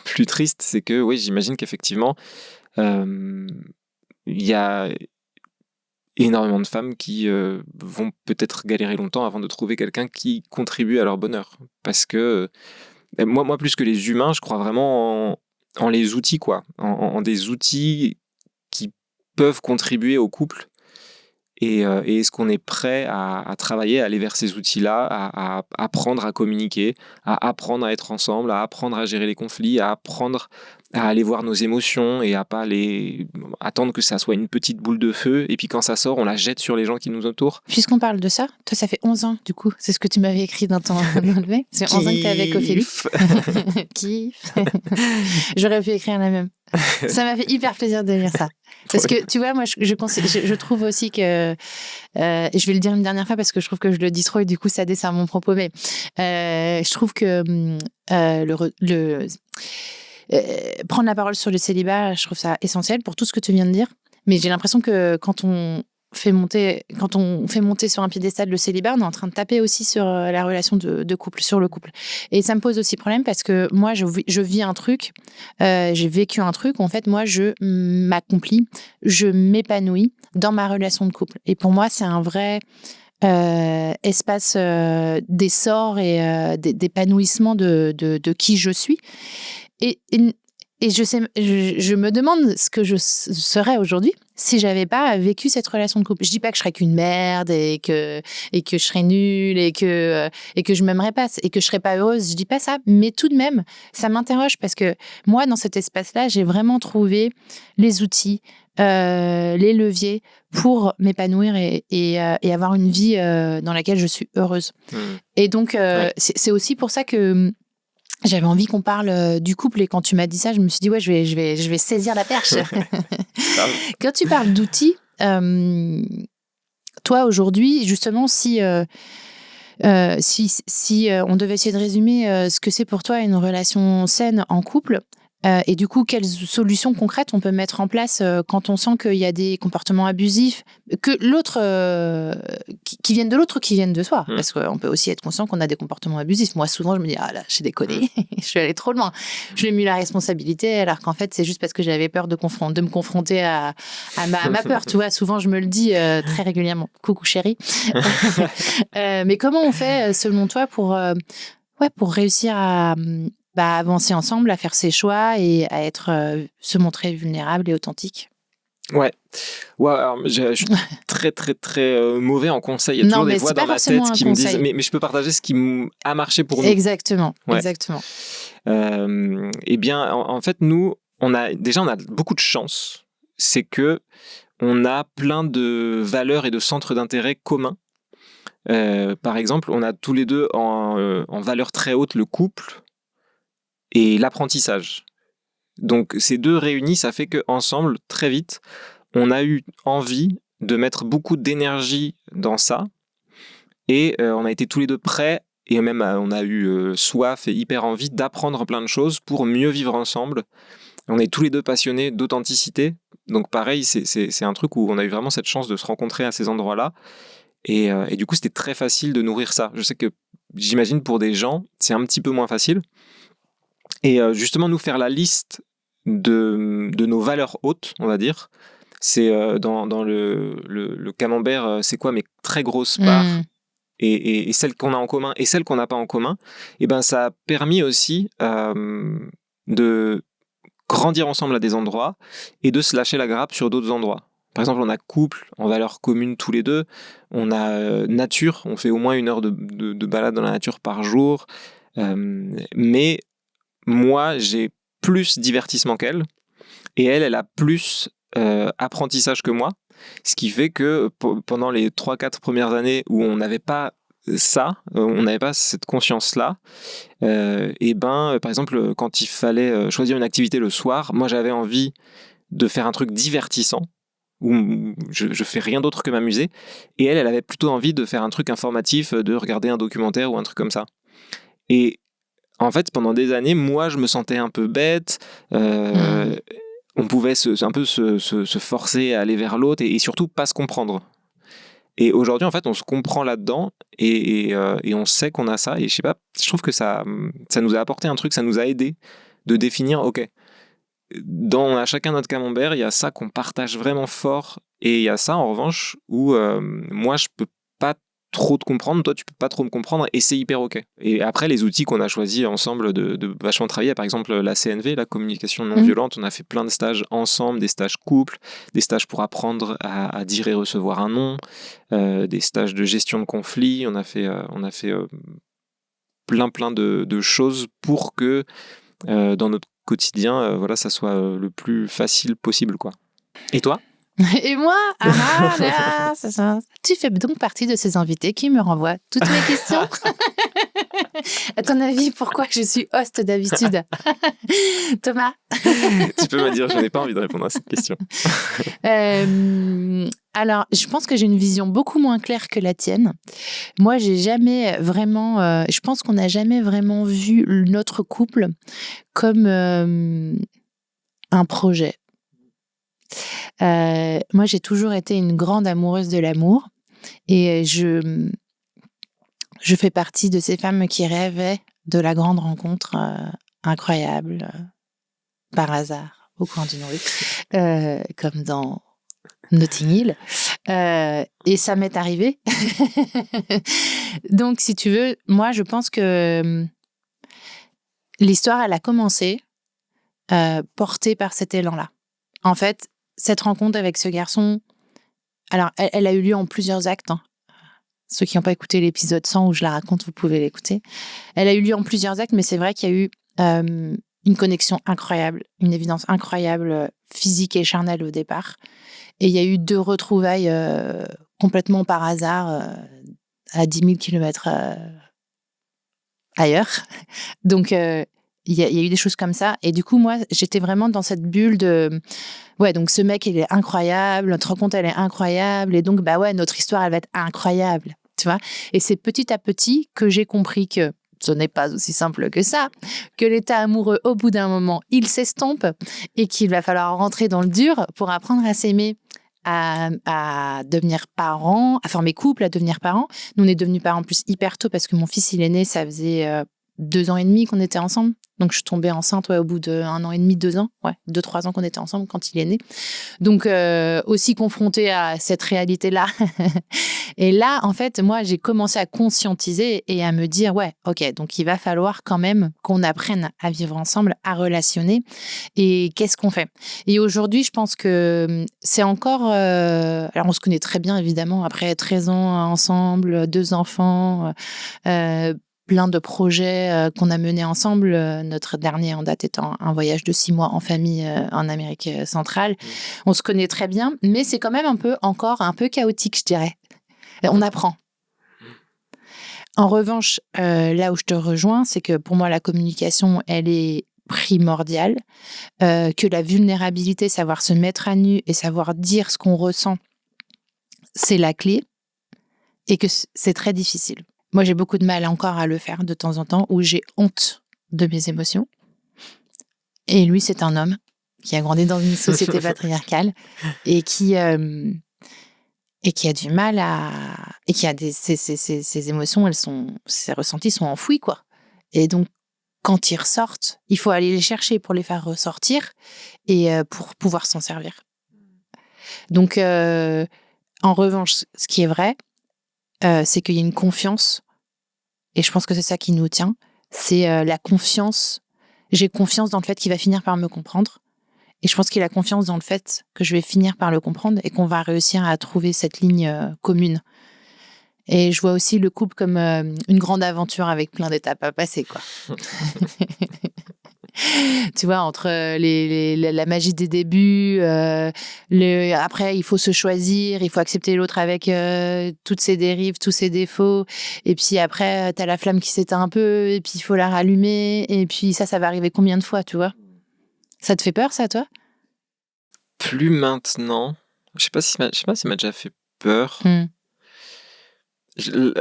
plus triste, c'est que oui, j'imagine qu'effectivement il y a énormément de femmes qui vont peut-être galérer longtemps avant de trouver quelqu'un qui contribue à leur bonheur. Parce que moi plus que les humains, je crois vraiment en les outils, quoi. En des outils qui peuvent contribuer au couple. et est-ce qu'on est prêt à travailler, à aller vers ces outils-là, à apprendre à communiquer, à apprendre à être ensemble, à apprendre à gérer les conflits, à apprendre à aller voir nos émotions et à pas attendre que ça soit une petite boule de feu et puis quand ça sort, on la jette sur les gens qui nous entourent. Puisqu'on parle de ça, toi, ça fait 11 ans, du coup. C'est ce que tu m'avais écrit dans ton mail. C'est 11 ans que tu es avec Ophélie. Kiff. J'aurais pu écrire la même. Ça m'a fait hyper plaisir de lire ça. Parce que, tu vois, moi, je trouve aussi que... et je vais le dire une dernière fois parce que je trouve que je le dis trop et du coup, ça dessert mon propos. Mais je trouve que prendre la parole sur le célibat, je trouve ça essentiel pour tout ce que tu viens de dire. Mais j'ai l'impression que quand on fait monter sur un piédestal le célibat, on est en train de taper aussi sur la relation de couple, sur le couple. Et ça me pose aussi problème parce que moi, je vis un truc, j'ai vécu un truc où en fait, moi, je m'accomplis, je m'épanouis dans ma relation de couple. Et pour moi, c'est un vrai espace d'essor et d'épanouissement de qui je suis. Et je me demande ce que je serais aujourd'hui si j'avais pas vécu cette relation de couple. Je dis pas que je serais qu'une merde et que je serais nulle et que je m'aimerais pas et que je serais pas heureuse. Je dis pas ça, mais tout de même, ça m'interroge parce que moi, dans cet espace-là, j'ai vraiment trouvé les outils, les leviers pour m'épanouir et avoir une vie dans laquelle je suis heureuse. Et donc, c'est aussi pour ça que j'avais envie qu'on parle du couple et quand tu m'as dit ça, je me suis dit ouais, je vais saisir la perche. Quand tu parles d'outils, toi aujourd'hui, justement, si on devait essayer de résumer ce que c'est pour toi une relation saine en couple, et du coup, quelles solutions concrètes on peut mettre en place quand on sent qu'il y a des comportements abusifs, que l'autre, qui viennent de l'autre, qui viennent de soi. Parce qu'on peut aussi être conscient qu'on a des comportements abusifs. Moi, souvent, je me dis, ah là, j'ai déconné, je suis allée trop loin. Je lui ai mis la responsabilité, alors qu'en fait, c'est juste parce que j'avais peur de me confronter à ma peur. Tu vois, souvent, je me le dis très régulièrement. Coucou chérie. Mais comment on fait, selon toi, pour réussir à avancer ensemble, à faire ses choix et à se montrer vulnérable et authentique? Ouais, alors, je suis très très très mauvais en conseil. Il y a toujours des voix dans la tête qui me disent mais je peux partager ce qui a marché pour nous. Exactement. Eh bien, en fait, nous, on a beaucoup de chance. C'est que on a plein de valeurs et de centres d'intérêt communs. Par exemple, on a tous les deux en valeur très haute le couple et l'apprentissage. Donc ces deux réunis, ça fait qu'ensemble, très vite, on a eu envie de mettre beaucoup d'énergie dans ça. Et on a été tous les deux prêts, et même on a eu soif et hyper envie d'apprendre plein de choses pour mieux vivre ensemble. On est tous les deux passionnés d'authenticité. Donc pareil, c'est un truc où on a eu vraiment cette chance de se rencontrer à ces endroits-là. Et du coup, c'était très facile de nourrir ça. Je sais que j'imagine pour des gens, c'est un petit peu moins facile. Et justement, nous faire la liste de nos valeurs hautes, on va dire, c'est dans le camembert, c'est quoi mes très grosses parts et celles qu'on a en commun et celles qu'on n'a pas en commun, et ben ça a permis aussi de grandir ensemble à des endroits et de se lâcher la grappe sur d'autres endroits. Par exemple, on a couple en valeurs communes tous les deux, on a nature, on fait au moins 1 heure de balade dans la nature par jour, mais moi, j'ai plus divertissement qu'elle, et elle a plus apprentissage que moi, ce qui fait que pendant les 3-4 premières années où on n'avait pas ça, on n'avait pas cette conscience-là, et par exemple, quand il fallait choisir une activité le soir, moi j'avais envie de faire un truc divertissant, où je fais rien d'autre que m'amuser, et elle avait plutôt envie de faire un truc informatif, de regarder un documentaire ou un truc comme ça. Et en fait, pendant des années, moi, je me sentais un peu bête. On pouvait un peu se forcer à aller vers l'autre et surtout pas se comprendre. Et aujourd'hui, en fait, on se comprend là-dedans et on sait qu'on a ça. Et je sais pas, je trouve que ça nous a apporté un truc, ça nous a aidé de définir, ok, on a chacun notre camembert, il y a ça qu'on partage vraiment fort et il y a ça, en revanche, où moi, je peux pas trop te comprendre, toi tu peux pas trop me comprendre, et c'est hyper ok. Et après, les outils qu'on a choisis ensemble de vachement travailler, par exemple la CNV, la communication non violente, on a fait plein de stages ensemble, des stages couples, des stages pour apprendre à dire et recevoir un non, des stages de gestion de conflits, on a fait plein de choses pour que dans notre quotidien, voilà, ça soit le plus facile possible, quoi. Et toi? Et moi, là, c'est ça. Tu fais donc partie de ces invités qui me renvoient toutes mes questions. À ton avis, pourquoi je suis host d'habitude? Thomas? Tu peux me dire, je n'ai pas envie de répondre à cette question. Alors, je pense que j'ai une vision beaucoup moins claire que la tienne. Moi, j'ai jamais vraiment... je pense qu'on n'a jamais vraiment vu notre couple comme un projet. Moi, j'ai toujours été une grande amoureuse de l'amour et je fais partie de ces femmes qui rêvaient de la grande rencontre incroyable, par hasard, au coin d'une rue, comme dans Notting Hill. Et ça m'est arrivé. Donc, si tu veux, moi, je pense que l'histoire, elle a commencé portée par cet élan-là. En fait, cette rencontre avec ce garçon, alors, elle a eu lieu en plusieurs actes. Hein. Ceux qui n'ont pas écouté l'épisode 100 où je la raconte, vous pouvez l'écouter. Elle a eu lieu en plusieurs actes, mais c'est vrai qu'il y a eu une connexion incroyable, une évidence incroyable, physique et charnelle au départ. Et il y a eu 2 retrouvailles complètement par hasard à 10 000 kilomètres ailleurs. Donc, il y a eu des choses comme ça. Et du coup, moi, j'étais vraiment dans cette bulle de... Ouais, donc ce mec, il est incroyable. Notre rencontre, elle est incroyable. Et donc, bah ouais, notre histoire, elle va être incroyable. Tu vois ? Et c'est petit à petit que j'ai compris que ce n'est pas aussi simple que ça, que l'état amoureux, au bout d'un moment, il s'estompe et qu'il va falloir rentrer dans le dur pour apprendre à s'aimer, à devenir parents, à former couple, à devenir parents. Nous, on est devenus parents en plus hyper tôt parce que mon fils, il est né, ça faisait 2 ans et demi qu'on était ensemble. Donc, je suis tombée enceinte au bout d'1 an et demi, 2 ans. Ouais, 2-3 ans qu'on était ensemble quand il est né. Donc, aussi confrontée à cette réalité-là. Et là, en fait, moi, j'ai commencé à conscientiser et à me dire, ouais, ok, donc il va falloir quand même qu'on apprenne à vivre ensemble, à relationner. Et qu'est-ce qu'on fait ? Et aujourd'hui, je pense que c'est encore... alors, on se connaît très bien, évidemment, après 13 ans ensemble, 2 enfants, plein de projets qu'on a menés ensemble. Notre dernier en date étant un voyage de 6 mois en famille en Amérique centrale. On se connaît très bien, mais c'est quand même encore un peu chaotique, je dirais. On apprend. En revanche, là où je te rejoins, c'est que pour moi, la communication, elle est primordiale, que la vulnérabilité, savoir se mettre à nu et savoir dire ce qu'on ressent, c'est la clé, et que c'est très difficile. Moi, j'ai beaucoup de mal encore à le faire de temps en temps, où j'ai honte de mes émotions. Et lui, c'est un homme qui a grandi dans une société patriarcale et qui a du mal à... Et qui a ses émotions, ses ressentis sont enfouis, quoi. Et donc, quand ils ressortent, il faut aller les chercher pour les faire ressortir et pour pouvoir s'en servir. Donc, en revanche, ce qui est vrai, c'est qu'il y a une confiance, et je pense que c'est ça qui nous tient, c'est la confiance. J'ai confiance dans le fait qu'il va finir par me comprendre. Et je pense qu'il a confiance dans le fait que je vais finir par le comprendre et qu'on va réussir à trouver cette ligne commune. Et je vois aussi le couple comme une grande aventure avec plein d'étapes à passer, quoi. Tu vois, entre la magie des débuts, après, il faut se choisir, il faut accepter l'autre avec toutes ses dérives, tous ses défauts. Et puis après, t'as la flamme qui s'éteint un peu, et puis il faut la rallumer. Et puis ça va arriver combien de fois, tu vois ? Ça te fait peur, ça, toi ? Plus maintenant. Je sais pas si ça m'a déjà fait peur.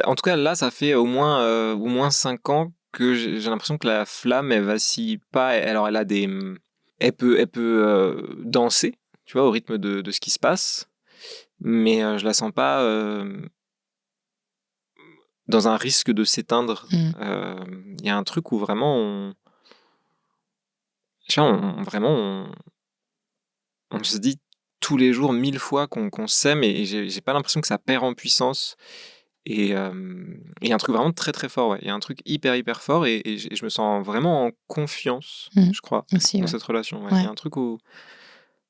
En tout cas, là, ça fait au moins 5 ans que j'ai l'impression que la flamme, elle vacille pas. Alors, elle peut danser, tu vois, au rythme de ce qui se passe, mais je la sens pas dans un risque de s'éteindre. Il y a un truc où vraiment, on se dit tous les jours 1000 fois qu'on s'aime, et j'ai pas l'impression que ça perd en puissance. Et il y a un truc vraiment très très fort, ouais. Il y a un truc hyper fort et je me sens vraiment en confiance, je crois, aussi, dans cette relation. Ouais. Ouais. Il y a un truc où...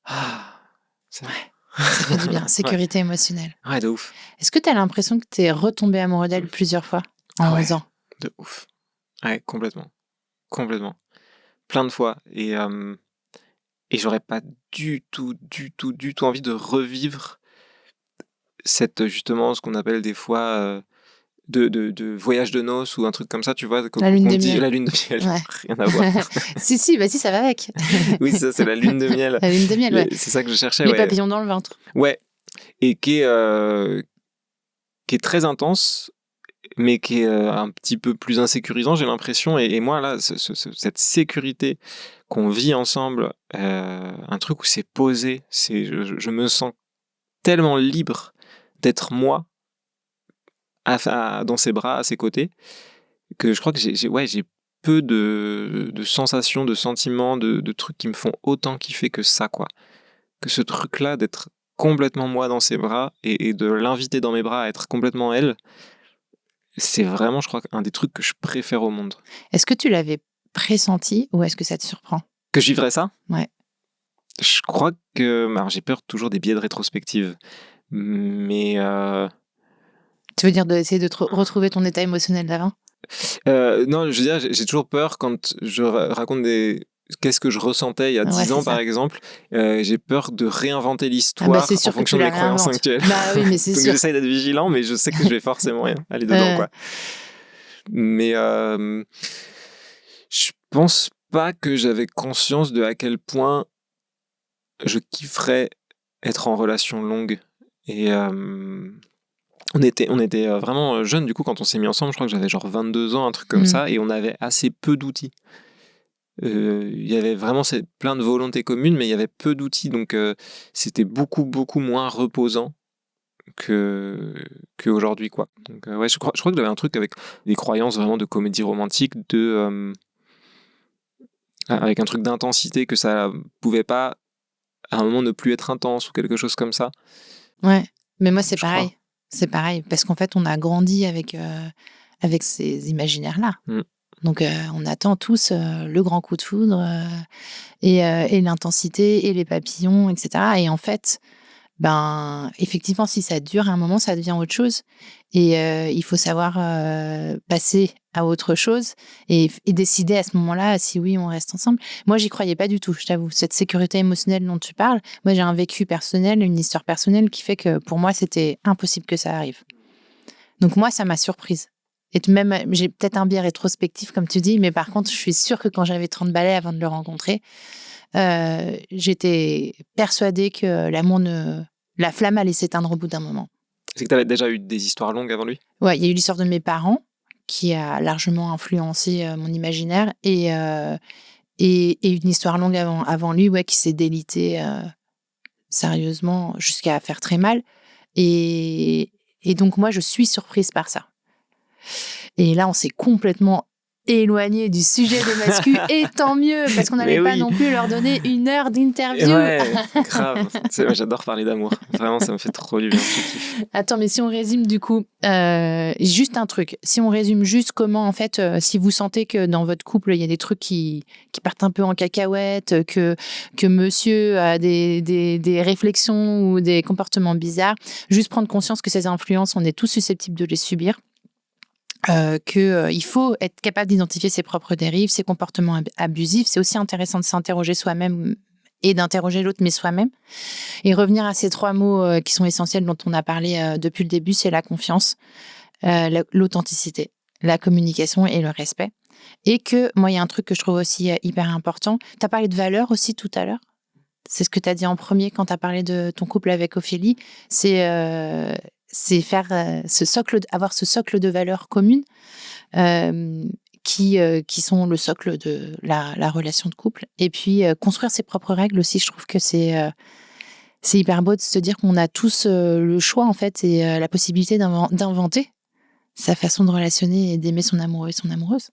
Ah, Ça fait du bien, sécurité émotionnelle. Ouais, de ouf. Est-ce que tu as l'impression que tu es retombé amoureux d'elle plusieurs fois en 11 ans? De ouf. Ouais, complètement. Plein de fois. Et j'aurais pas du tout envie de revivre justement, ce qu'on appelle des fois de voyage de noces ou un truc comme ça, tu vois. La lune de miel. La lune de miel, Ouais. rien à voir. si, ça va avec. Oui, ça, c'est la lune de miel. La lune de miel, ouais. C'est ça que je cherchais. Les papillons dans le ventre. Ouais. Et qui est très intense, mais qui est un petit peu plus insécurisant, j'ai l'impression. Et moi, là, cette sécurité qu'on vit ensemble, un truc où c'est posé, je me sens tellement libre d'être moi dans ses bras, à ses côtés, que je crois que j'ai peu de sensations, de sentiments, de trucs qui me font autant kiffer que ça, quoi. Que ce truc-là d'être complètement moi dans ses bras et de l'inviter dans mes bras à être complètement elle, c'est vraiment, je crois, un des trucs que je préfère au monde. Est-ce que tu l'avais pressenti ou est-ce que ça te surprend? Que je vivrais ça? Ouais. Je crois que... Alors, j'ai peur toujours des biais de rétrospective. Mais... Tu veux dire d'essayer de retrouver ton état émotionnel d'avant? Non, je veux dire, j'ai toujours peur quand je raconte qu'est-ce que je ressentais il y a 10 ans, par exemple. J'ai peur de réinventer l'histoire en fonction de mes croyances actuelles. Bah oui, mais c'est Donc sûr. j'essaye d'être vigilant, mais je sais que je vais forcément aller dedans, quoi. Mais je pense pas que j'avais conscience de à quel point je kifferais être en relation longue. Et on était vraiment jeunes, du coup, quand on s'est mis ensemble. Je crois que j'avais genre 22 ans, un truc comme ça, et on avait assez peu d'outils. Il y avait vraiment plein de volontés communes, mais il y avait peu d'outils, donc c'était beaucoup moins reposant qu'aujourd'hui, quoi. Donc ouais, je crois que j'avais un truc avec des croyances vraiment de comédie romantique, avec un truc d'intensité, que ça pouvait pas à un moment ne plus être intense ou quelque chose comme ça. Ouais, mais moi c'est pareil. C'est pareil, parce qu'en fait on a grandi avec ces imaginaires-là. Donc on attend tous le grand coup de foudre et l'intensité et les papillons, etc. Et en fait, effectivement, si ça dure à un moment, ça devient autre chose. Et il faut savoir passer à autre chose et décider à ce moment-là si oui, on reste ensemble. Moi, j'y croyais pas du tout, je t'avoue. Cette sécurité émotionnelle dont tu parles, moi, j'ai un vécu personnel, une histoire personnelle qui fait que pour moi, c'était impossible que ça arrive. Donc moi, ça m'a surprise. Et même, j'ai peut-être un biais rétrospectif, comme tu dis, mais par contre, je suis sûre que quand j'avais 30 balais avant de le rencontrer, j'étais persuadée que la flamme allait s'éteindre au bout d'un moment. C'est que tu avais déjà eu des histoires longues avant lui? Ouais, il y a eu l'histoire de mes parents qui a largement influencé mon imaginaire et une histoire longue avant lui, ouais, qui s'est délitée sérieusement jusqu'à faire très mal. Et donc moi, je suis surprise par ça. Et là, on s'est complètement éloigné du sujet des mascus, et tant mieux, parce qu'on n'allait pas non plus leur donner 1 heure d'interview. Ouais, grave. J'adore parler d'amour. Vraiment, ça me fait trop du bien. Attends, mais si on résume du coup, juste un truc. Si on résume juste comment, en fait, si vous sentez que dans votre couple, il y a des trucs qui partent un peu en cacahuète, que monsieur a des réflexions ou des comportements bizarres, juste prendre conscience que ces influences, on est tous susceptibles de les subir. Qu'il faut être capable d'identifier ses propres dérives, ses comportements abusifs. C'est aussi intéressant de s'interroger soi-même et d'interroger l'autre, mais soi-même. Et revenir à ces 3 mots qui sont essentiels, dont on a parlé depuis le début, c'est la confiance, l'authenticité, la communication et le respect. Et que, moi, il y a un truc que je trouve aussi hyper important. Tu as parlé de valeurs aussi tout à l'heure. C'est ce que tu as dit en premier quand tu as parlé de ton couple avec Ophélie. C'est faire avoir ce socle de valeurs communes qui sont le socle de la relation de couple. Et puis, construire ses propres règles aussi. Je trouve que c'est hyper beau de se dire qu'on a tous le choix, en fait, et la possibilité d'inventer sa façon de relationner et d'aimer son amoureux et son amoureuse.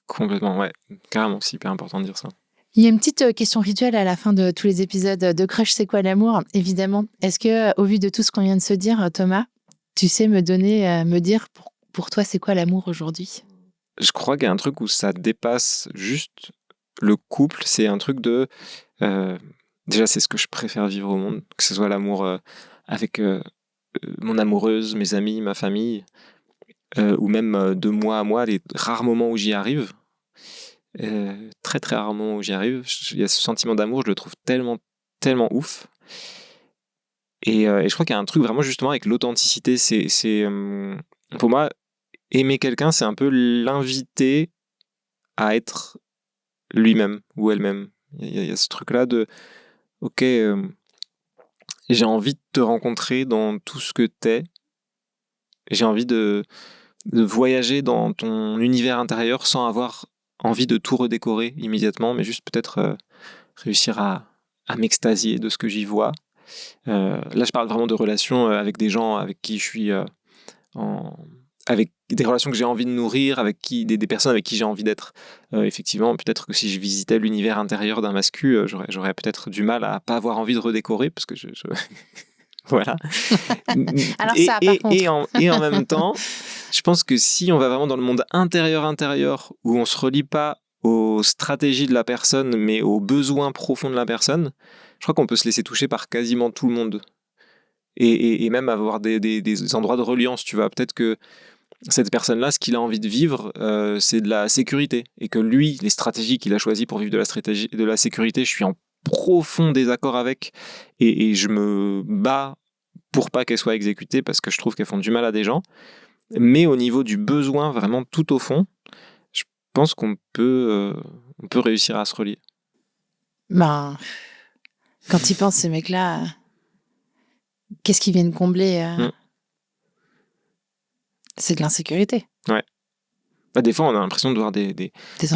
Complètement, ouais. Carrément, c'est hyper important de dire ça. Il y a une petite question rituelle à la fin de tous les épisodes de Crush, c'est quoi l'amour? Évidemment. Est-ce que, au vu de tout ce qu'on vient de se dire, Thomas, tu sais me dire pour toi, c'est quoi l'amour aujourd'hui? Je crois qu'il y a un truc où ça dépasse juste le couple. C'est un truc de... déjà, c'est ce que je préfère vivre au monde, que ce soit l'amour avec mon amoureuse, mes amis, ma famille, ou même de moi à moi, les rares moments où j'y arrive. Très très rares moments où j'y arrive. Il y a ce sentiment d'amour, je le trouve tellement, tellement ouf. Et je crois qu'il y a un truc vraiment justement avec l'authenticité. Pour moi, aimer quelqu'un, c'est un peu l'inviter à être lui-même ou elle-même. Il y a ce truc-là de, ok, j'ai envie de te rencontrer dans tout ce que t'es. J'ai envie de voyager dans ton univers intérieur sans avoir envie de tout redécorer immédiatement, mais juste peut-être réussir à m'extasier de ce que j'y vois. Là, je parle vraiment de relations avec des gens avec qui je suis avec des relations que j'ai envie de nourrir, avec des personnes avec qui j'ai envie d'être. Effectivement, peut-être que si je visitais l'univers intérieur d'un mascu, j'aurais peut-être du mal à pas avoir envie de redécorer, parce que voilà. Alors ça, par contre. Et en même temps, je pense que si on va vraiment dans le monde intérieur, où on se relie pas aux stratégies de la personne, mais aux besoins profonds de la personne, je crois qu'on peut se laisser toucher par quasiment tout le monde. Et même avoir des endroits de reliance, tu vois. Peut-être que cette personne-là, ce qu'il a envie de vivre, c'est de la sécurité. Et que lui, les stratégies qu'il a choisies pour vivre de la sécurité, je suis en profond désaccord avec. Et je me bats pour pas qu'elles soient exécutées, parce que je trouve qu'elles font du mal à des gens. Mais au niveau du besoin, vraiment tout au fond, je pense qu'on peut réussir à se relier. Ben, quand ils pensent, ces mecs-là, qu'est-ce qu'ils viennent combler C'est de l'insécurité. Ouais. Bah, des fois, on a l'impression de voir des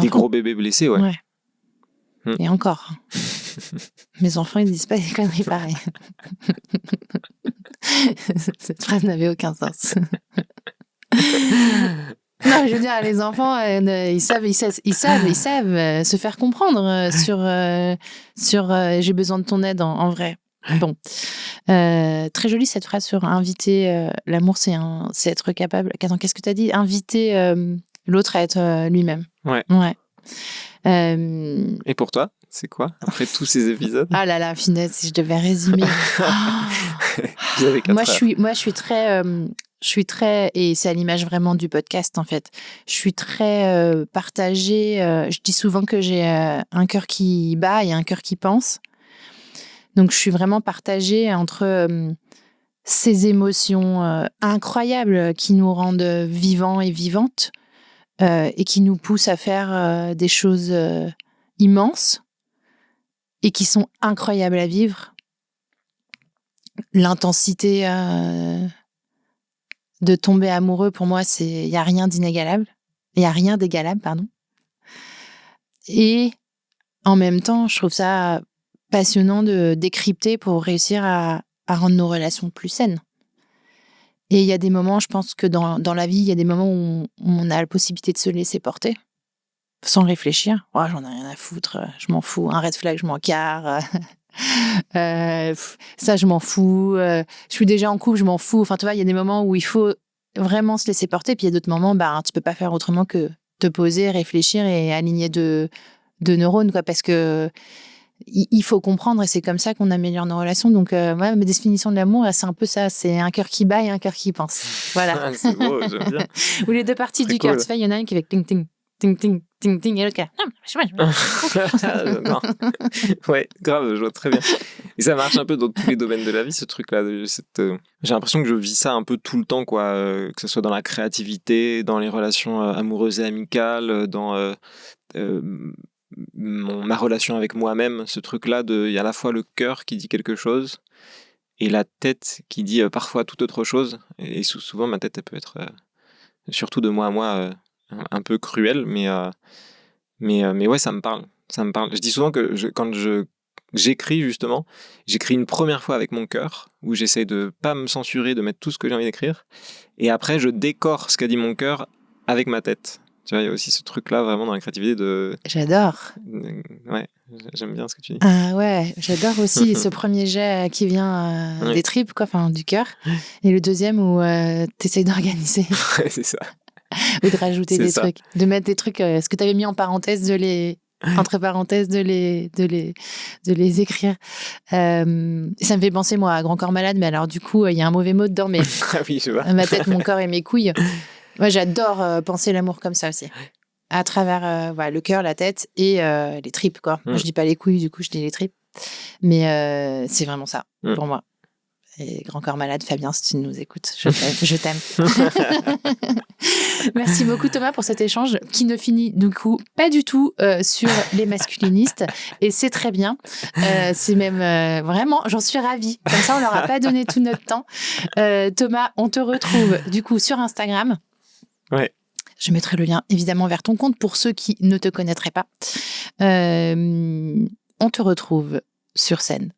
gros bébés blessés, ouais. Et encore. Mes enfants, ils disent pas des conneries pareilles. Cette phrase n'avait aucun sens. Non, je veux dire, les enfants, ils savent se faire comprendre sur j'ai besoin de ton aide en vrai. Bon, très jolie cette phrase sur inviter l'amour, c'est être capable. Attends, qu'est-ce que tu as dit? Inviter l'autre à être lui-même. Ouais. Et pour toi, c'est quoi après tous ces épisodes? Ah là là, finesse, si je devais résumer. Vous avez 4 heures. Moi, je suis très, et c'est à l'image vraiment du podcast en fait, je suis très partagée. Je dis souvent que j'ai un cœur qui bat et un cœur qui pense. Donc, je suis vraiment partagée entre ces émotions incroyables qui nous rendent vivants et vivantes et qui nous poussent à faire des choses immenses et qui sont incroyables à vivre. L'intensité de tomber amoureux, pour moi, il n'y a rien d'inégalable. Il n'y a rien d'égalable, pardon. Et en même temps, je trouve ça passionnant de décrypter pour réussir à rendre nos relations plus saines. Et il y a des moments, je pense que dans la vie, il y a des moments où on a la possibilité de se laisser porter sans réfléchir. Oh, j'en ai rien à foutre, je m'en fous. Un red flag, je m'en carre. Ça, je m'en fous. Je suis déjà en couple, je m'en fous. Enfin, tu vois, il y a des moments où il faut vraiment se laisser porter. Puis il y a d'autres moments, tu peux pas faire autrement que te poser, réfléchir et aligner de neurones, quoi, parce que il faut comprendre et c'est comme ça qu'on améliore nos relations. Donc, ma définition de l'amour, c'est un peu ça. C'est un cœur qui bat et un cœur qui pense. Voilà. C'est beau, j'aime bien. Ou les deux parties Très du cœur. cool. Tu vois, il y en a un qui fait ting, ting, ting, ting, ting, ting, et l'autre qui non. Ouais, grave, je vois très bien. Et ça marche un peu dans tous les domaines de la vie, ce truc-là. J'ai l'impression que je vis ça un peu tout le temps, quoi. Que ce soit dans la créativité, dans les relations amoureuses et amicales, dans ma relation avec moi-même, ce truc-là, il y a à la fois le cœur qui dit quelque chose et la tête qui dit parfois tout autre chose. Et souvent, ma tête, elle peut être, surtout de moi à moi, un peu cruelle, mais ouais, ça me parle. Je dis souvent que quand j'écris, justement, j'écris une première fois avec mon cœur, où j'essaie de pas me censurer, de mettre tout ce que j'ai envie d'écrire, et après, je décore ce qu'a dit mon cœur avec ma tête. Tu vois, il y a aussi ce truc-là vraiment dans la créativité de... J'adore. Ouais, j'aime bien ce que tu dis. Ah ouais, j'adore aussi ce premier jet qui vient des tripes, quoi, enfin du cœur. Et le deuxième où t'essayes d'organiser. Ouais, c'est ça. Ou de rajouter des trucs. De mettre des trucs, ce que t'avais mis en parenthèse, entre parenthèses, de les écrire. Ça me fait penser, moi, à Grand Corps Malade, mais alors du coup, il y a un mauvais mot dedans, mais ah oui, je vois. Ma tête, mon corps et mes couilles. Moi, j'adore penser l'amour comme ça aussi. À travers le cœur, la tête et les tripes, quoi. Moi, je dis pas les couilles, du coup, je dis les tripes. Mais c'est vraiment ça, pour moi. Et Grand Corps Malade, Fabien, si tu nous écoutes, je t'aime. Merci beaucoup Thomas pour cet échange qui ne finit du coup pas du tout sur les masculinistes et c'est très bien. C'est même vraiment, j'en suis ravie. Comme ça, on leur a pas donné tout notre temps. Thomas, on te retrouve du coup sur Instagram. Ouais. Je mettrai le lien évidemment vers ton compte pour ceux qui ne te connaîtraient pas. On te retrouve sur scène.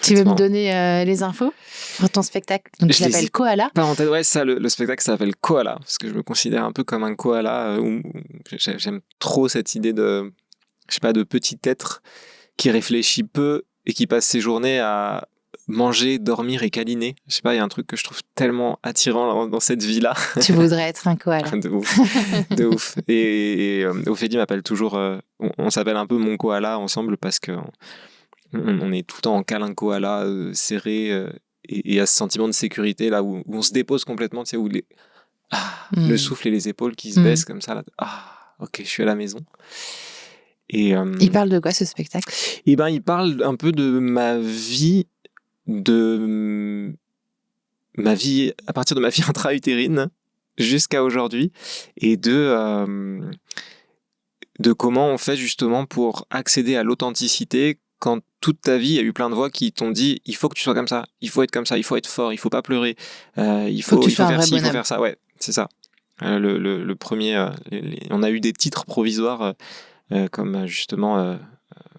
Tu veux me donner les infos pour ton spectacle? Donc, il s'appelle Koala. Parenthèse, ouais, ça, le spectacle s'appelle Koala, parce que je me considère un peu comme un koala. J'aime trop cette idée de petit être qui réfléchit peu et qui passe ses journées à manger, dormir et câliner. Je sais pas, il y a un truc que je trouve tellement attirant dans cette vie-là. Tu voudrais être un koala. De ouf. De ouf. Et Ophélie m'appelle toujours... on s'appelle un peu mon koala ensemble parce que... On est tout le temps en câlin koala, serré, et à ce sentiment de sécurité là où on se dépose complètement, tu sais, où le souffle et les épaules qui se baissent comme ça. Là. Ok, je suis à la maison. Et, il parle de quoi ce spectacle? Il parle un peu de ma vie, à partir de ma vie intra-utérine jusqu'à aujourd'hui, et de comment on fait justement pour accéder à l'authenticité quand toute ta vie, il y a eu plein de voix qui t'ont dit il faut que tu sois comme ça, il faut être comme ça, il faut être fort, il faut pas pleurer, il faut faire ci, il faut faire ça. Ouais, c'est ça. Le premier, on a eu des titres provisoires comme justement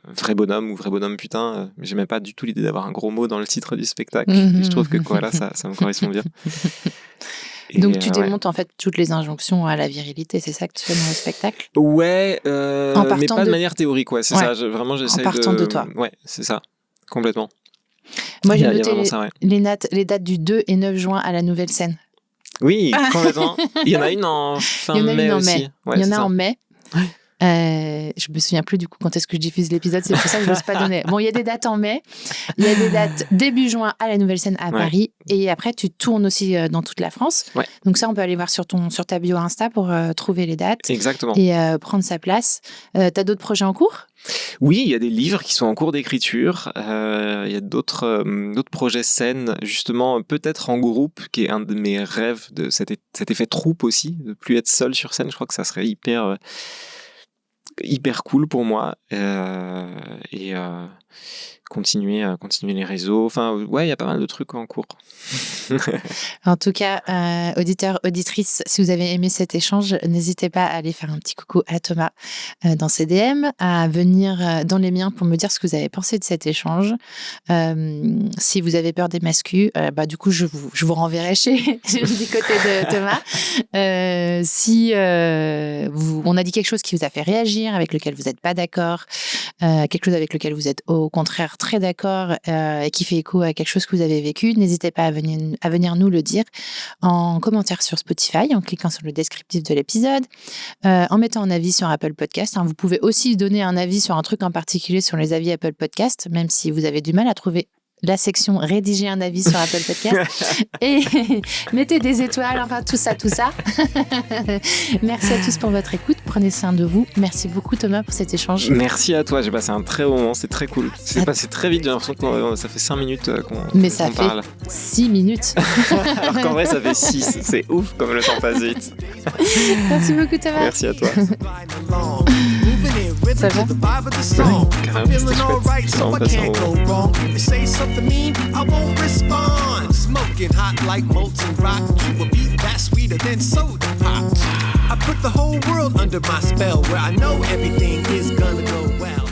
vrai bonhomme ou vrai bonhomme putain. Mais j'aimais pas du tout l'idée d'avoir un gros mot dans le titre du spectacle. Et je trouve que voilà, ça me correspond bien. Donc tu démontes en fait toutes les injonctions à la virilité, c'est ça que tu fais dans le spectacle? Ouais, mais pas de manière théorique, ouais, c'est ça. Vraiment, j'essaie de... En partant de toi. Ouais, c'est ça, complètement. Moi, j'ai noté les dates du 2 et 9 juin à la Nouvelle Scène. Oui, complètement. Il y en a une en fin mai aussi. Ouais, il y en a en mai. Je me souviens plus du coup quand est-ce que je diffuse l'épisode, c'est pour ça que je n'ose pas donner. Bon, il y a des dates en mai, il y a des dates début juin à la Nouvelle Scène à Paris, et après tu tournes aussi dans toute la France. Donc ça, on peut aller voir sur ta bio Insta pour trouver les dates. Exactement. Et prendre sa place. T'as d'autres projets en cours? Oui, il y a des livres qui sont en cours d'écriture. Il y a d'autres projets scènes, justement, peut-être en groupe, qui est un de mes rêves, de cet effet troupe aussi, de plus être seul sur scène. Je crois que ça serait hyper cool pour moi, et continuer les réseaux. Enfin, ouais, il y a pas mal de trucs en cours. En tout cas, auditeurs, auditrices, si vous avez aimé cet échange, n'hésitez pas à aller faire un petit coucou à Thomas dans ses DM, à venir dans les miens pour me dire ce que vous avez pensé de cet échange. Si vous avez peur des mascus, du coup, je vous renverrai du côté de Thomas. Si on a dit quelque chose qui vous a fait réagir, avec lequel vous n'êtes pas d'accord, quelque chose avec lequel vous êtes au contraire très d'accord et qui fait écho à quelque chose que vous avez vécu, n'hésitez pas à venir nous le dire en commentaire sur Spotify, en cliquant sur le descriptif de l'épisode, en mettant un avis sur Apple Podcast. Vous pouvez aussi donner un avis sur un truc en particulier sur les avis Apple Podcast, même si vous avez du mal à trouver la section rédiger un avis sur Apple Podcast et mettez des étoiles, enfin tout ça. Merci à tous pour votre écoute, prenez soin de vous. Merci beaucoup Thomas pour cet échange. Merci à toi, j'ai passé un très bon moment, c'est très cool. C'est passé très vite, j'ai l'impression que ça fait 5 minutes qu'on Mais ça parle. fait 6 minutes. Alors qu'en vrai ça fait 6, c'est ouf comme le temps passe vite. Merci beaucoup Thomas. Merci à toi. Ça va? Something mean, I won't respond. Smoking hot like molten rock to a beat that's sweeter than soda pop. I put the whole world under my spell where I know everything is gonna go well.